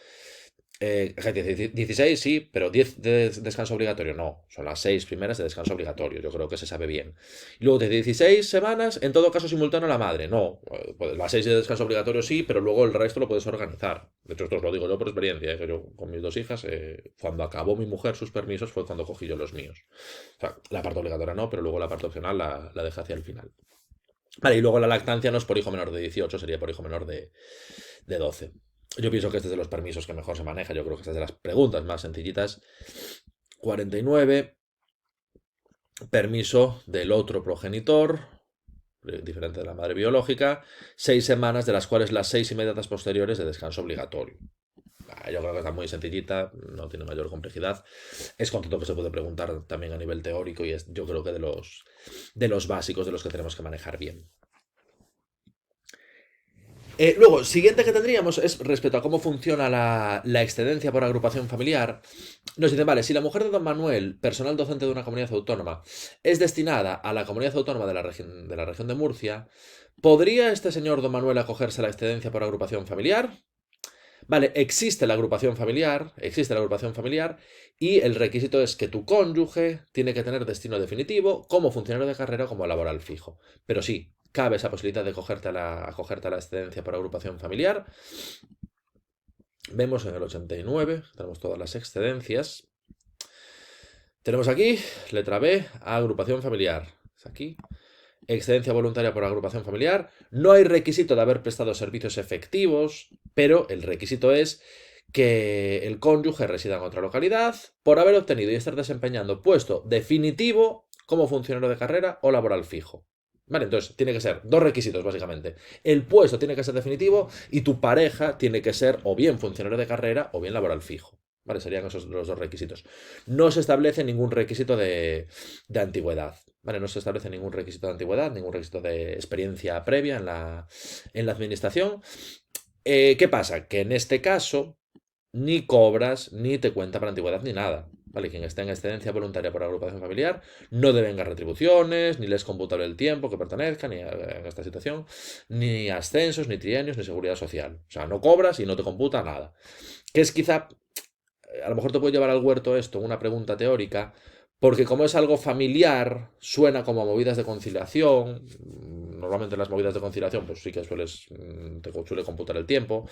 16 sí, pero 10 de descanso obligatorio no. Son las 6 primeras de descanso obligatorio. Yo creo que se sabe bien. Y luego de 16 semanas, en todo caso simultáneo a la madre. No. Pues las 6 de descanso obligatorio sí, pero luego el resto lo puedes organizar. De hecho, esto os lo digo yo por experiencia. Que yo con mis dos hijas, cuando acabó mi mujer sus permisos, fue cuando cogí yo los míos. O sea, la parte obligatoria no, pero luego la parte opcional la dejé hacia el final. Vale, y luego la lactancia no es por hijo menor de 18, sería por hijo menor de 12. Yo pienso que este es de los permisos que mejor se maneja. Yo creo que esta es de las preguntas más sencillitas. 49. Permiso del otro progenitor, diferente de la madre biológica. 6 semanas, de las cuales las 6 inmediatas posteriores de descanso obligatorio. Yo creo que está muy sencillita, no tiene mayor complejidad. Es concepto que se puede preguntar también a nivel teórico y es, yo creo que de los básicos de los que tenemos que manejar bien. Luego, siguiente que tendríamos es respecto a cómo funciona la excedencia por agrupación familiar. Nos dicen, vale, si la mujer de don Manuel, personal docente de una comunidad autónoma, es destinada a la comunidad autónoma de la región de Murcia, ¿podría este señor don Manuel acogerse a la excedencia por agrupación familiar? Vale, existe la agrupación familiar y el requisito es que tu cónyuge tiene que tener destino definitivo como funcionario de carrera o como laboral fijo. Pero sí, cabe esa posibilidad de acogerte a la excedencia por agrupación familiar. Vemos en el 89, tenemos todas las excedencias. Tenemos aquí, letra B, agrupación familiar. Es aquí. Excedencia voluntaria por agrupación familiar. No hay requisito de haber prestado servicios efectivos, pero el requisito es que el cónyuge resida en otra localidad por haber obtenido y estar desempeñando puesto definitivo como funcionario de carrera o laboral fijo. Vale, entonces tiene que ser dos requisitos básicamente. El puesto tiene que ser definitivo y tu pareja tiene que ser o bien funcionario de carrera o bien laboral fijo. Vale, serían esos los dos requisitos. No se establece ningún requisito de antigüedad. Vale, no se establece ningún requisito de antigüedad, ningún requisito de experiencia previa en la administración. ¿Qué pasa? Que en este caso ni cobras, ni te cuenta para antigüedad, ni nada. ¿Vale? Quien esté en excedencia voluntaria por agrupación familiar no devenga retribuciones, ni les computable el tiempo que pertenezca, ni en esta situación, ni ascensos, ni trienios, ni seguridad social. O sea, no cobras y no te computa nada. Que es quizá, a lo mejor te puede llevar al huerto esto, una pregunta teórica, porque como es algo familiar, suena como a movidas de conciliación. Normalmente las movidas de conciliación, pues sí que te suele computar el tiempo.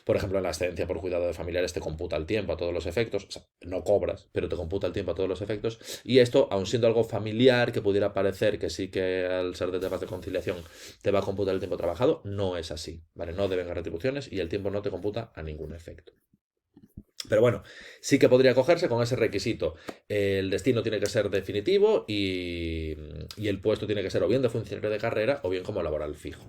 Por ejemplo, en la excedencia por cuidado de familiares te computa el tiempo a todos los efectos. O sea, no cobras, pero te computa el tiempo a todos los efectos. Y esto, aun siendo algo familiar, que pudiera parecer que sí que al ser de temas de conciliación te va a computar el tiempo trabajado, no es así. ¿Vale? No deben haber retribuciones y el tiempo no te computa a ningún efecto. Pero bueno, sí que podría cogerse con ese requisito. El destino tiene que ser definitivo y el puesto tiene que ser o bien de funcionario de carrera o bien como laboral fijo.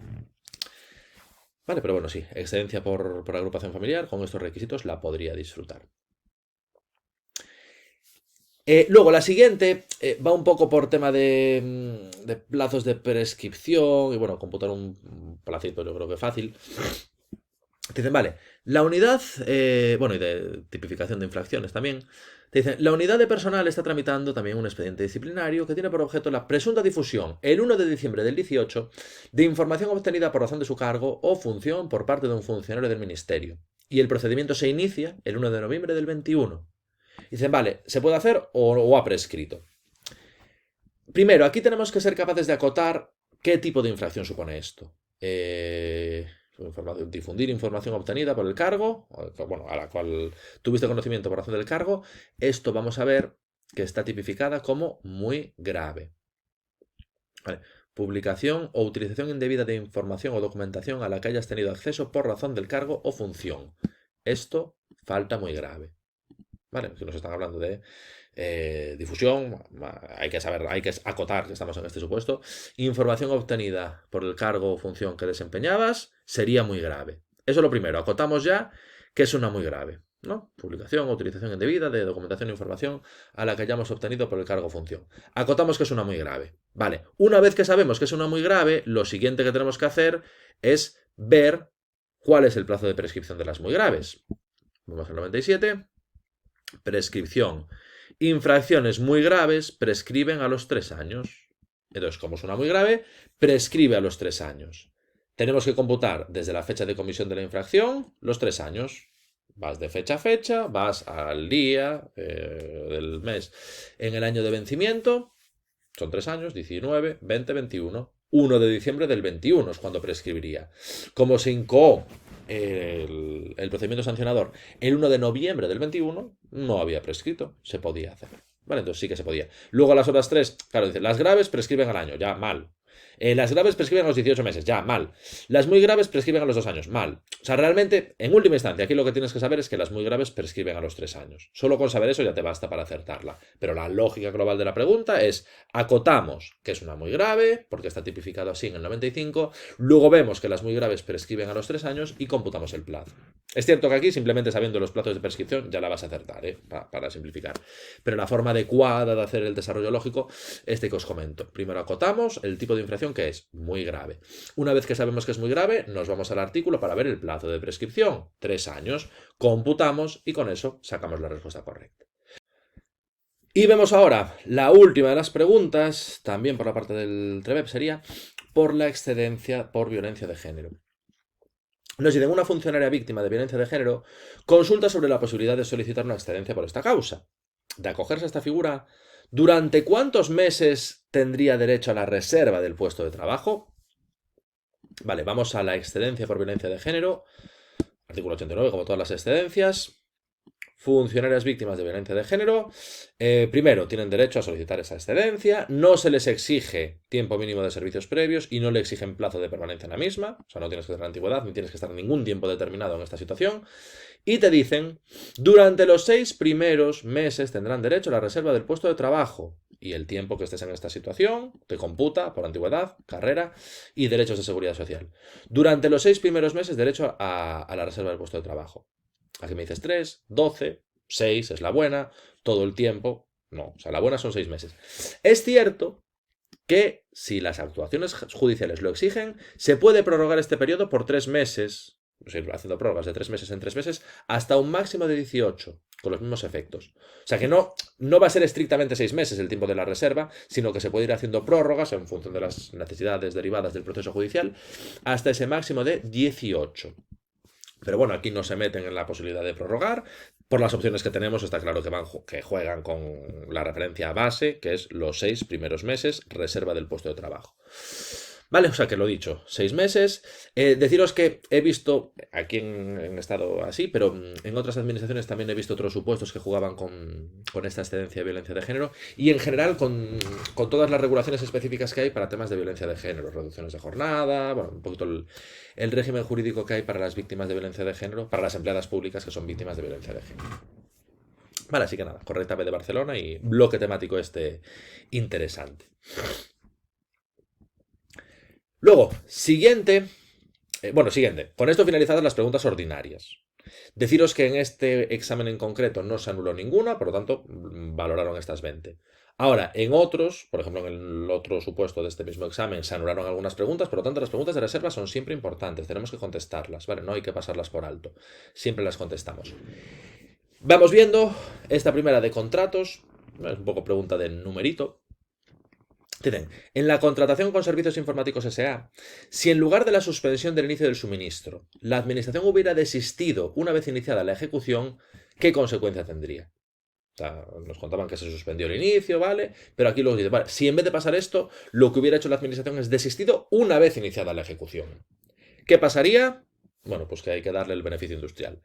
Vale, pero bueno, sí, excedencia por agrupación familiar, con estos requisitos la podría disfrutar. Luego, la siguiente va un poco por tema de plazos de prescripción y bueno, computar un placito yo creo que fácil. Te dicen, vale, la unidad, bueno, y de tipificación de infracciones también. Te dicen, la unidad de personal está tramitando también un expediente disciplinario que tiene por objeto la presunta difusión, el 1 de diciembre del 18, de información obtenida por razón de su cargo o función por parte de un funcionario del ministerio. Y el procedimiento se inicia el 1 de noviembre del 21. Dicen, vale, ¿se puede hacer o ha prescrito? Primero, aquí tenemos que ser capaces de acotar qué tipo de infracción supone esto. difundir información obtenida por el cargo, bueno, a la cual tuviste conocimiento por razón del cargo, esto vamos a ver que está tipificada como muy grave. Vale. Publicación o utilización indebida de información o documentación a la que hayas tenido acceso por razón del cargo o función. Esto falta muy grave. ¿Vale? Si nos están hablando de difusión, hay que saber, hay que acotar que estamos en este supuesto. Información obtenida por el cargo o función que desempeñabas sería muy grave. Eso es lo primero, acotamos ya que es una muy grave, ¿no? Publicación o utilización indebida de documentación e información a la que hayamos obtenido por el cargo o función. Acotamos que es una muy grave. Vale, una vez que sabemos que es una muy grave, lo siguiente que tenemos que hacer es ver cuál es el plazo de prescripción de las muy graves. Vamos al 97. Prescripción. Infracciones muy graves prescriben a los 3 años. Entonces, como es una muy grave, prescribe a los 3 años. Tenemos que computar desde la fecha de comisión de la infracción los 3 años. Vas de fecha a fecha, vas al día del mes en el año de vencimiento. Son 3 años, 19, 20, 21. 1 de diciembre del 21 es cuando prescribiría. Como se incoó el procedimiento sancionador el 1 de noviembre del 21, no había prescrito, se podía hacer. Vale, entonces sí que se podía. Luego a las otras 3, claro, dice, las graves prescriben al año, ya, mal. Las graves prescriben a los 18 meses, ya, mal. Las muy graves prescriben a los 2 años, mal. O sea, realmente, en última instancia, aquí lo que tienes que saber es que las muy graves prescriben a los 3 años. Solo con saber eso ya te basta para acertarla. Pero la lógica global de la pregunta es, acotamos que es una muy grave, porque está tipificado así en el 95, luego vemos que las muy graves prescriben a los 3 años y computamos el plazo. Es cierto que aquí, simplemente sabiendo los plazos de prescripción, ya la vas a acertar, para simplificar. Pero la forma adecuada de hacer el desarrollo lógico es que os comento. Primero acotamos el tipo de infracción que es muy grave. Una vez que sabemos que es muy grave, nos vamos al artículo para ver el plazo de prescripción. 3 años. Computamos y con eso sacamos la respuesta correcta. Y vemos ahora la última de las preguntas, también por la parte del TREBEP, sería por la excedencia por violencia de género. Nos dicen, una funcionaria víctima de violencia de género consulta sobre la posibilidad de solicitar una excedencia por esta causa. De acogerse a esta figura, ¿durante cuántos meses tendría derecho a la reserva del puesto de trabajo? Vale, vamos a la excedencia por violencia de género. Artículo 89, como todas las excedencias. Funcionarias víctimas de violencia de género, primero, tienen derecho a solicitar esa excedencia, no se les exige tiempo mínimo de servicios previos y no le exigen plazo de permanencia en la misma, o sea, no tienes que tener antigüedad ni tienes que estar ningún tiempo determinado en esta situación, y te dicen, durante los 6 primeros meses tendrán derecho a la reserva del puesto de trabajo, y el tiempo que estés en esta situación te computa por antigüedad, carrera y derechos de seguridad social. Durante los 6 primeros meses, derecho a la reserva del puesto de trabajo. Aquí me dices 3, 12, 6 es la buena, todo el tiempo. No, o sea, la buena son 6 meses. Es cierto que si las actuaciones judiciales lo exigen, se puede prorrogar este periodo por 3 meses, haciendo prórrogas de 3 meses en 3 meses, hasta un máximo de 18, con los mismos efectos. O sea que no va a ser estrictamente 6 meses el tiempo de la reserva, sino que se puede ir haciendo prórrogas en función de las necesidades derivadas del proceso judicial, hasta ese máximo de 18. Pero bueno, aquí no se meten en la posibilidad de prorrogar. Por las opciones que tenemos, está claro que juegan con la referencia base, que es los 6 primeros meses, reserva del puesto de trabajo. Vale, o sea que lo dicho, 6 meses. Deciros que he visto, aquí en estado así, pero en otras administraciones también he visto otros supuestos que jugaban con esta excedencia de violencia de género y en general con todas las regulaciones específicas que hay para temas de violencia de género, reducciones de jornada, bueno, un poquito el régimen jurídico que hay para las víctimas de violencia de género, para las empleadas públicas que son víctimas de violencia de género. Vale, así que nada, correcta B de Barcelona y bloque temático interesante. Luego, siguiente. Con esto finalizadas las preguntas ordinarias. Deciros que en este examen en concreto no se anuló ninguna, por lo tanto, valoraron estas 20. Ahora, en otros, por ejemplo, en el otro supuesto de este mismo examen, se anularon algunas preguntas, por lo tanto, las preguntas de reserva son siempre importantes, tenemos que contestarlas, ¿vale? No hay que pasarlas por alto, siempre las contestamos. Vamos viendo esta primera de contratos, es un poco pregunta de numerito. Dicen, en la contratación con servicios informáticos S.A., si en lugar de la suspensión del inicio del suministro, la administración hubiera desistido una vez iniciada la ejecución, ¿qué consecuencia tendría? O sea, nos contaban que se suspendió el inicio, ¿vale? Pero aquí luego dice, vale, si en vez de pasar esto, lo que hubiera hecho la administración es desistido una vez iniciada la ejecución. ¿Qué pasaría? Bueno, pues que hay que darle el beneficio industrial.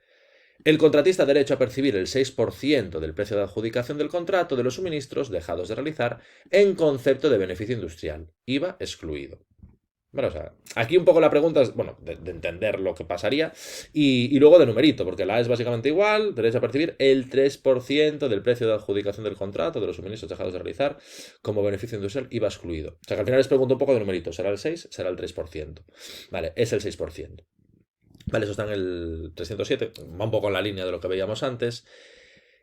El contratista ha derecho a percibir el 6% del precio de adjudicación del contrato de los suministros dejados de realizar en concepto de beneficio industrial, IVA excluido. Bueno, o sea, aquí un poco la pregunta es, bueno, de entender lo que pasaría y luego de numerito, porque la A es básicamente igual, derecho a percibir el 3% del precio de adjudicación del contrato de los suministros dejados de realizar como beneficio industrial, IVA excluido. O sea, que al final les pregunto un poco de numerito, ¿será el 6? ¿Será el 3%? Vale, es el 6%. Vale, eso está en el 307, va un poco en la línea de lo que veíamos antes.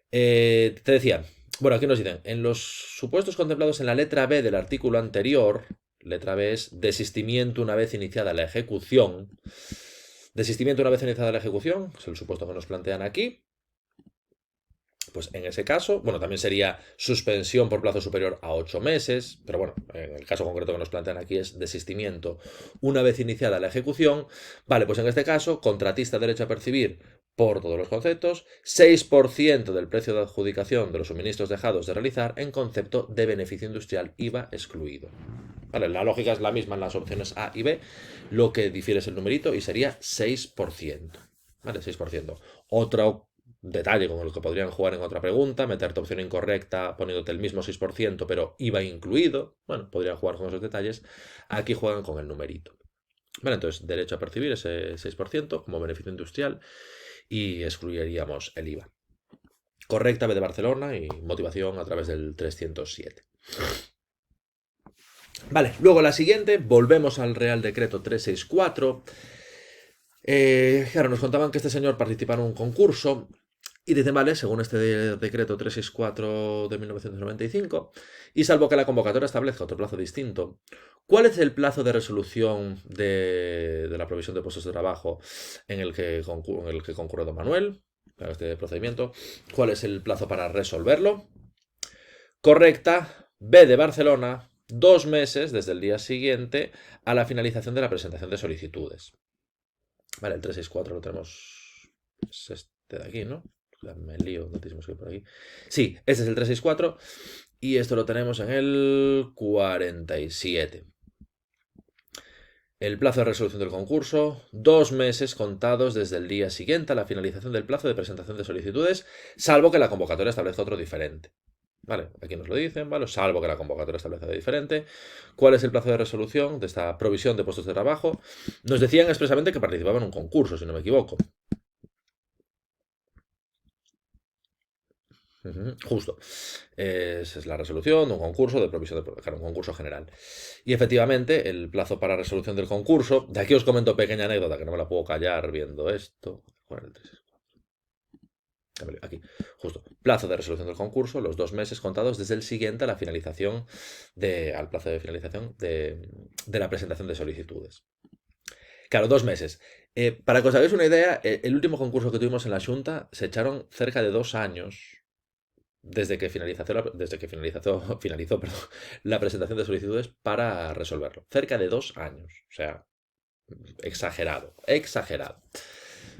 Te decía, bueno, aquí nos dicen, en los supuestos contemplados en la letra B del artículo anterior, letra B es desistimiento una vez iniciada la ejecución. Desistimiento una vez iniciada la ejecución, es el supuesto que nos plantean aquí. Pues en ese caso, bueno, también sería suspensión por plazo superior a 8 meses, pero bueno, en el caso concreto que nos plantean aquí es desistimiento una vez iniciada la ejecución. Vale, pues en este caso, contratista derecho a percibir por todos los conceptos, 6% del precio de adjudicación de los suministros dejados de realizar en concepto de beneficio industrial, IVA excluido. Vale, la lógica es la misma en las opciones A y B, lo que difiere es el numerito y sería 6%. Vale, 6%. Otro detalle con el que podrían jugar en otra pregunta, meterte opción incorrecta poniéndote el mismo 6%, pero IVA incluido. Bueno, podrían jugar con esos detalles. Aquí juegan con el numerito. Vale, entonces, derecho a percibir ese 6% como beneficio industrial y excluiríamos el IVA. Correcta, B de Barcelona y motivación a través del 307. Vale, luego la siguiente, volvemos al Real Decreto 364. Claro, nos contaban que este señor participa en un concurso y dicen, vale, según este decreto 364 de 1995, y salvo que la convocatoria establezca otro plazo distinto, ¿cuál es el plazo de resolución de la provisión de puestos de trabajo en el que concurre don Manuel para este procedimiento? ¿Cuál es el plazo para resolverlo? Correcta, B de Barcelona, 2 meses desde el día siguiente a la finalización de la presentación de solicitudes. Vale, el 364 lo tenemos. Es este de aquí, ¿no? Me lío, tantísimos que hay por aquí. Sí, este es el 364 y esto lo tenemos en el 47. El plazo de resolución del concurso, 2 meses contados desde el día siguiente a la finalización del plazo de presentación de solicitudes, salvo que la convocatoria establezca otro diferente. Vale, aquí nos lo dicen, ¿vale? Salvo que la convocatoria establezca de diferente. ¿Cuál es el plazo de resolución de esta provisión de puestos de trabajo? Nos decían expresamente que participaban en un concurso, si no me equivoco. Justo. Esa es la resolución de un concurso de provisión de claro, un concurso general. Y efectivamente, el plazo para resolución del concurso, de aquí os comento pequeña anécdota que no me la puedo callar viendo esto. Aquí, justo. Plazo de resolución del concurso, los 2 meses contados desde el siguiente a la finalización al plazo de finalización de la presentación de solicitudes. Claro, 2 meses. Para que os hagáis una idea, el último concurso que tuvimos en la Junta se echaron cerca de 2 años finalizó la presentación de solicitudes para resolverlo. Cerca de 2 años. O sea, exagerado, exagerado.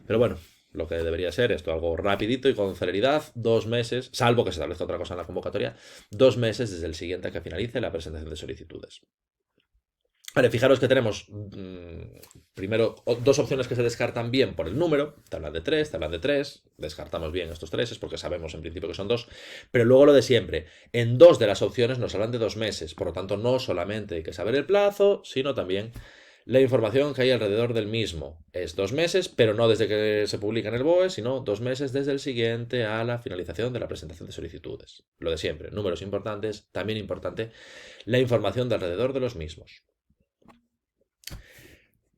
Pero bueno, lo que debería ser esto, algo rapidito y con celeridad, 2 meses, salvo que se establezca otra cosa en la convocatoria, 2 meses desde el siguiente a que finalice la presentación de solicitudes. Vale, fijaros que tenemos primero 2 opciones que se descartan bien por el número, tablas de 3, descartamos bien estos 3 porque sabemos en principio que son 2, pero luego lo de siempre, en 2 de las opciones nos hablan de 2 meses, por lo tanto no solamente hay que saber el plazo, sino también la información que hay alrededor del mismo. Es 2 meses, pero no desde que se publica en el BOE, sino 2 meses desde el siguiente a la finalización de la presentación de solicitudes. Lo de siempre, números importantes, también importante la información de alrededor de los mismos.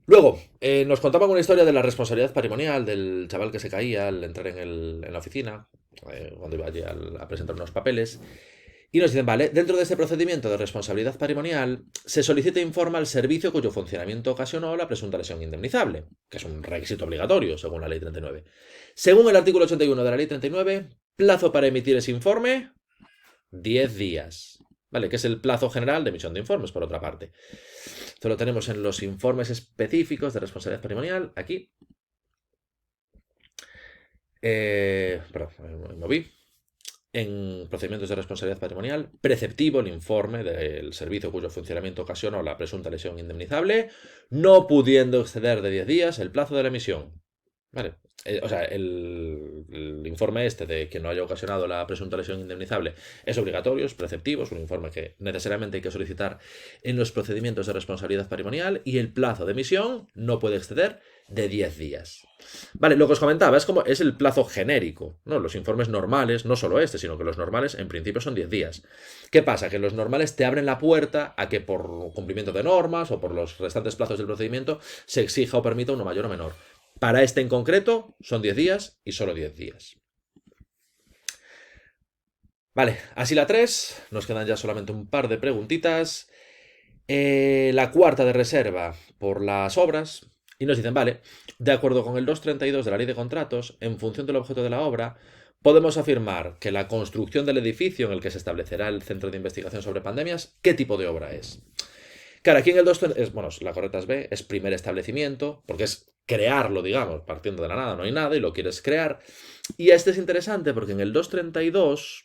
Luego, nos contaban una historia de la responsabilidad patrimonial del chaval que se caía al entrar en la oficina, cuando iba allí a presentar unos papeles. Y nos dicen, vale, dentro de este procedimiento de responsabilidad patrimonial, se solicita e informa al servicio cuyo funcionamiento ocasionó la presunta lesión indemnizable, que es un requisito obligatorio según la Ley 39. Según el artículo 81 de la Ley 39, plazo para emitir ese informe, 10 días. ¿Vale? Que es el plazo general de emisión de informes, por otra parte. Esto lo tenemos en los informes específicos de responsabilidad patrimonial, aquí. Perdón, me moví. en procedimientos de responsabilidad patrimonial, preceptivo el informe del servicio cuyo funcionamiento ocasionó la presunta lesión indemnizable, no pudiendo exceder de 10 días el plazo de la emisión. Vale. O sea, el informe este de que no haya ocasionado la presunta lesión indemnizable es obligatorio, es preceptivo, es un informe que necesariamente hay que solicitar en los procedimientos de responsabilidad patrimonial y el plazo de emisión no puede exceder de 10 días. Vale, lo que os comentaba es el plazo genérico, ¿no? Los informes normales, no solo este, sino que los normales en principio son 10 días. ¿Qué pasa? Que los normales te abren la puerta a que por cumplimiento de normas o por los restantes plazos del procedimiento se exija o permita uno mayor o menor. Para este en concreto son 10 días y solo 10 días. Vale, así la 3, nos quedan ya solamente un par de preguntitas. La cuarta de reserva por las obras. Y nos dicen, vale, de acuerdo con el 232 de la Ley de Contratos, en función del objeto de la obra, podemos afirmar que la construcción del edificio en el que se establecerá el Centro de Investigación sobre Pandemias, ¿qué tipo de obra es? Claro, aquí en el 232, bueno, la correcta es B, es primer establecimiento, porque es crearlo, digamos, partiendo de la nada, no hay nada y lo quieres crear. Y este es interesante porque en el 232,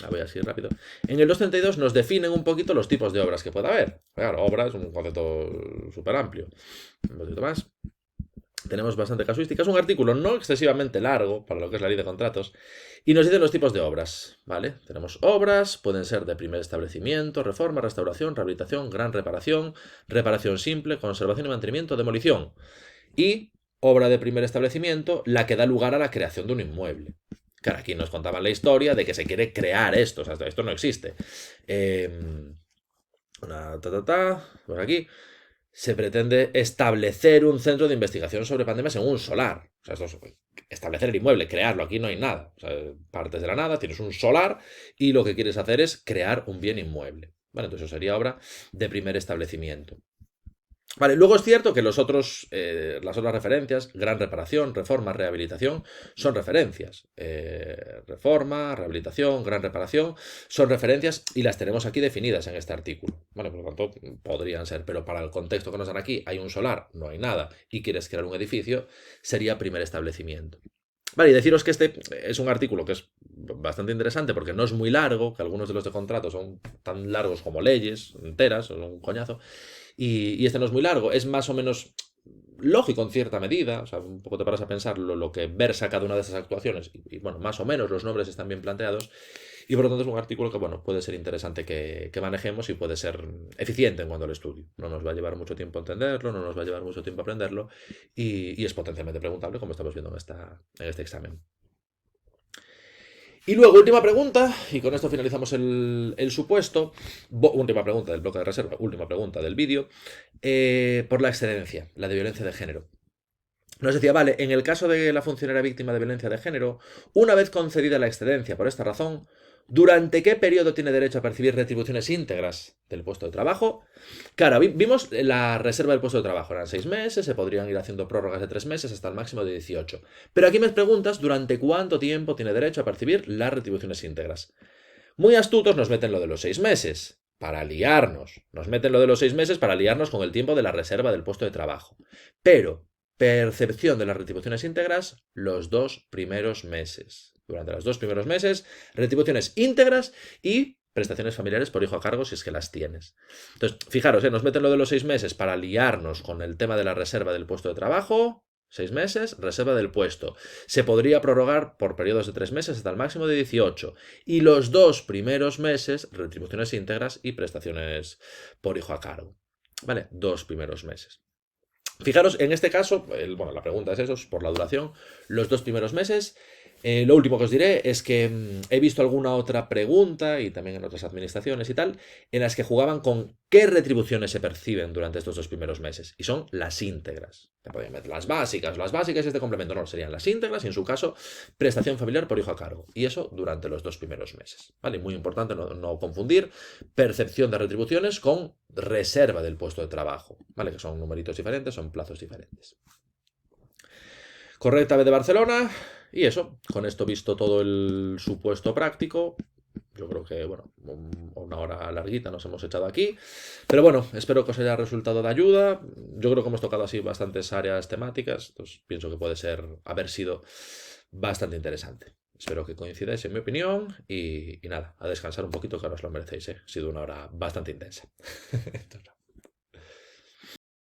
voy así rápido, en el 232 nos definen un poquito los tipos de obras que puede haber. Claro, obra es un concepto súper amplio. Un poquito más. Tenemos bastante casuística. Es un artículo no excesivamente largo para lo que es la ley de contratos. Y nos dicen los tipos de obras, ¿vale? Tenemos obras, pueden ser de primer establecimiento, reforma, restauración, rehabilitación, gran reparación, reparación simple, conservación y mantenimiento, demolición. Y obra de primer establecimiento, la que da lugar a la creación de un inmueble. Claro, aquí nos contaban la historia de que se quiere crear esto, o sea, esto no existe. Por aquí se pretende establecer un centro de investigación sobre pandemias en un solar. O sea, esto es establecer el inmueble, crearlo. Aquí no hay nada. O sea, partes de la nada, tienes un solar y lo que quieres hacer es crear un bien inmueble. Vale, entonces eso sería obra de primer establecimiento. Vale, luego es cierto que las otras referencias, gran reparación, reforma, rehabilitación, son referencias. Reforma, rehabilitación, gran reparación, son referencias y las tenemos aquí definidas en este artículo. Vale, por lo tanto, podrían ser, pero para el contexto que nos dan aquí, hay un solar, no hay nada, y quieres crear un edificio, sería primer establecimiento. Vale, y deciros que este es un artículo que es bastante interesante porque no es muy largo, que algunos de los de contrato son tan largos como leyes enteras, son un coñazo, y este no es muy largo, es más o menos lógico en cierta medida, o sea, un poco te paras a pensar lo que versa cada una de esas actuaciones, y bueno, más o menos los nombres están bien planteados, y por lo tanto es un artículo que, bueno, puede ser interesante que manejemos y puede ser eficiente en cuanto al estudio. No nos va a llevar mucho tiempo entenderlo, no nos va a llevar mucho tiempo aprenderlo, y es potencialmente preguntable, como estamos viendo en este examen. Y luego, última pregunta, y con esto finalizamos el supuesto. Última pregunta del bloque de reserva, última pregunta del vídeo. Por la excedencia, la de violencia de género. Nos decía, vale, en el caso de la funcionaria víctima de violencia de género, una vez concedida la excedencia por esta razón, ¿durante qué periodo tiene derecho a percibir retribuciones íntegras del puesto de trabajo? Claro, vimos la reserva del puesto de trabajo, eran 6 meses, se podrían ir haciendo prórrogas de 3 meses hasta el máximo de 18. Pero aquí me preguntas durante cuánto tiempo tiene derecho a percibir las retribuciones íntegras. Muy astutos nos meten lo de los 6 meses, para liarnos. Nos meten lo de los 6 meses para liarnos con el tiempo de la reserva del puesto de trabajo. Pero, percepción de las retribuciones íntegras, los 2 primeros meses. Durante los 2 primeros meses, retribuciones íntegras y prestaciones familiares por hijo a cargo si es que las tienes. Entonces, fijaros, nos meten lo de los 6 meses para liarnos con el tema de la reserva del puesto de trabajo. 6 meses, reserva del puesto. Se podría prorrogar por periodos de 3 meses hasta el máximo de 18. Y los 2 primeros meses, retribuciones íntegras y prestaciones por hijo a cargo. ¿Vale? 2 primeros meses. Fijaros, en este caso, la pregunta es eso, es por la duración, los 2 primeros meses. Lo último que os diré es que he visto alguna otra pregunta, y también en otras administraciones y tal, en las que jugaban con qué retribuciones se perciben durante estos 2 primeros meses. Y son las íntegras. Te podían meter las básicas y este complemento. No, serían las íntegras y en su caso, prestación familiar por hijo a cargo. Y eso durante los 2 primeros meses. ¿Vale? Muy importante no confundir percepción de retribuciones con reserva del puesto de trabajo. ¿Vale? Que son numeritos diferentes, son plazos diferentes. Correcta B de Barcelona. Y eso, con esto visto todo el supuesto práctico, yo creo que, bueno, una hora larguita nos hemos echado aquí. Pero bueno, espero que os haya resultado de ayuda. Yo creo que hemos tocado así bastantes áreas temáticas, entonces pienso que puede haber sido bastante interesante. Espero que coincidáis en mi opinión y nada, a descansar un poquito que ahora os lo merecéis, ¿eh? Ha sido una hora bastante intensa.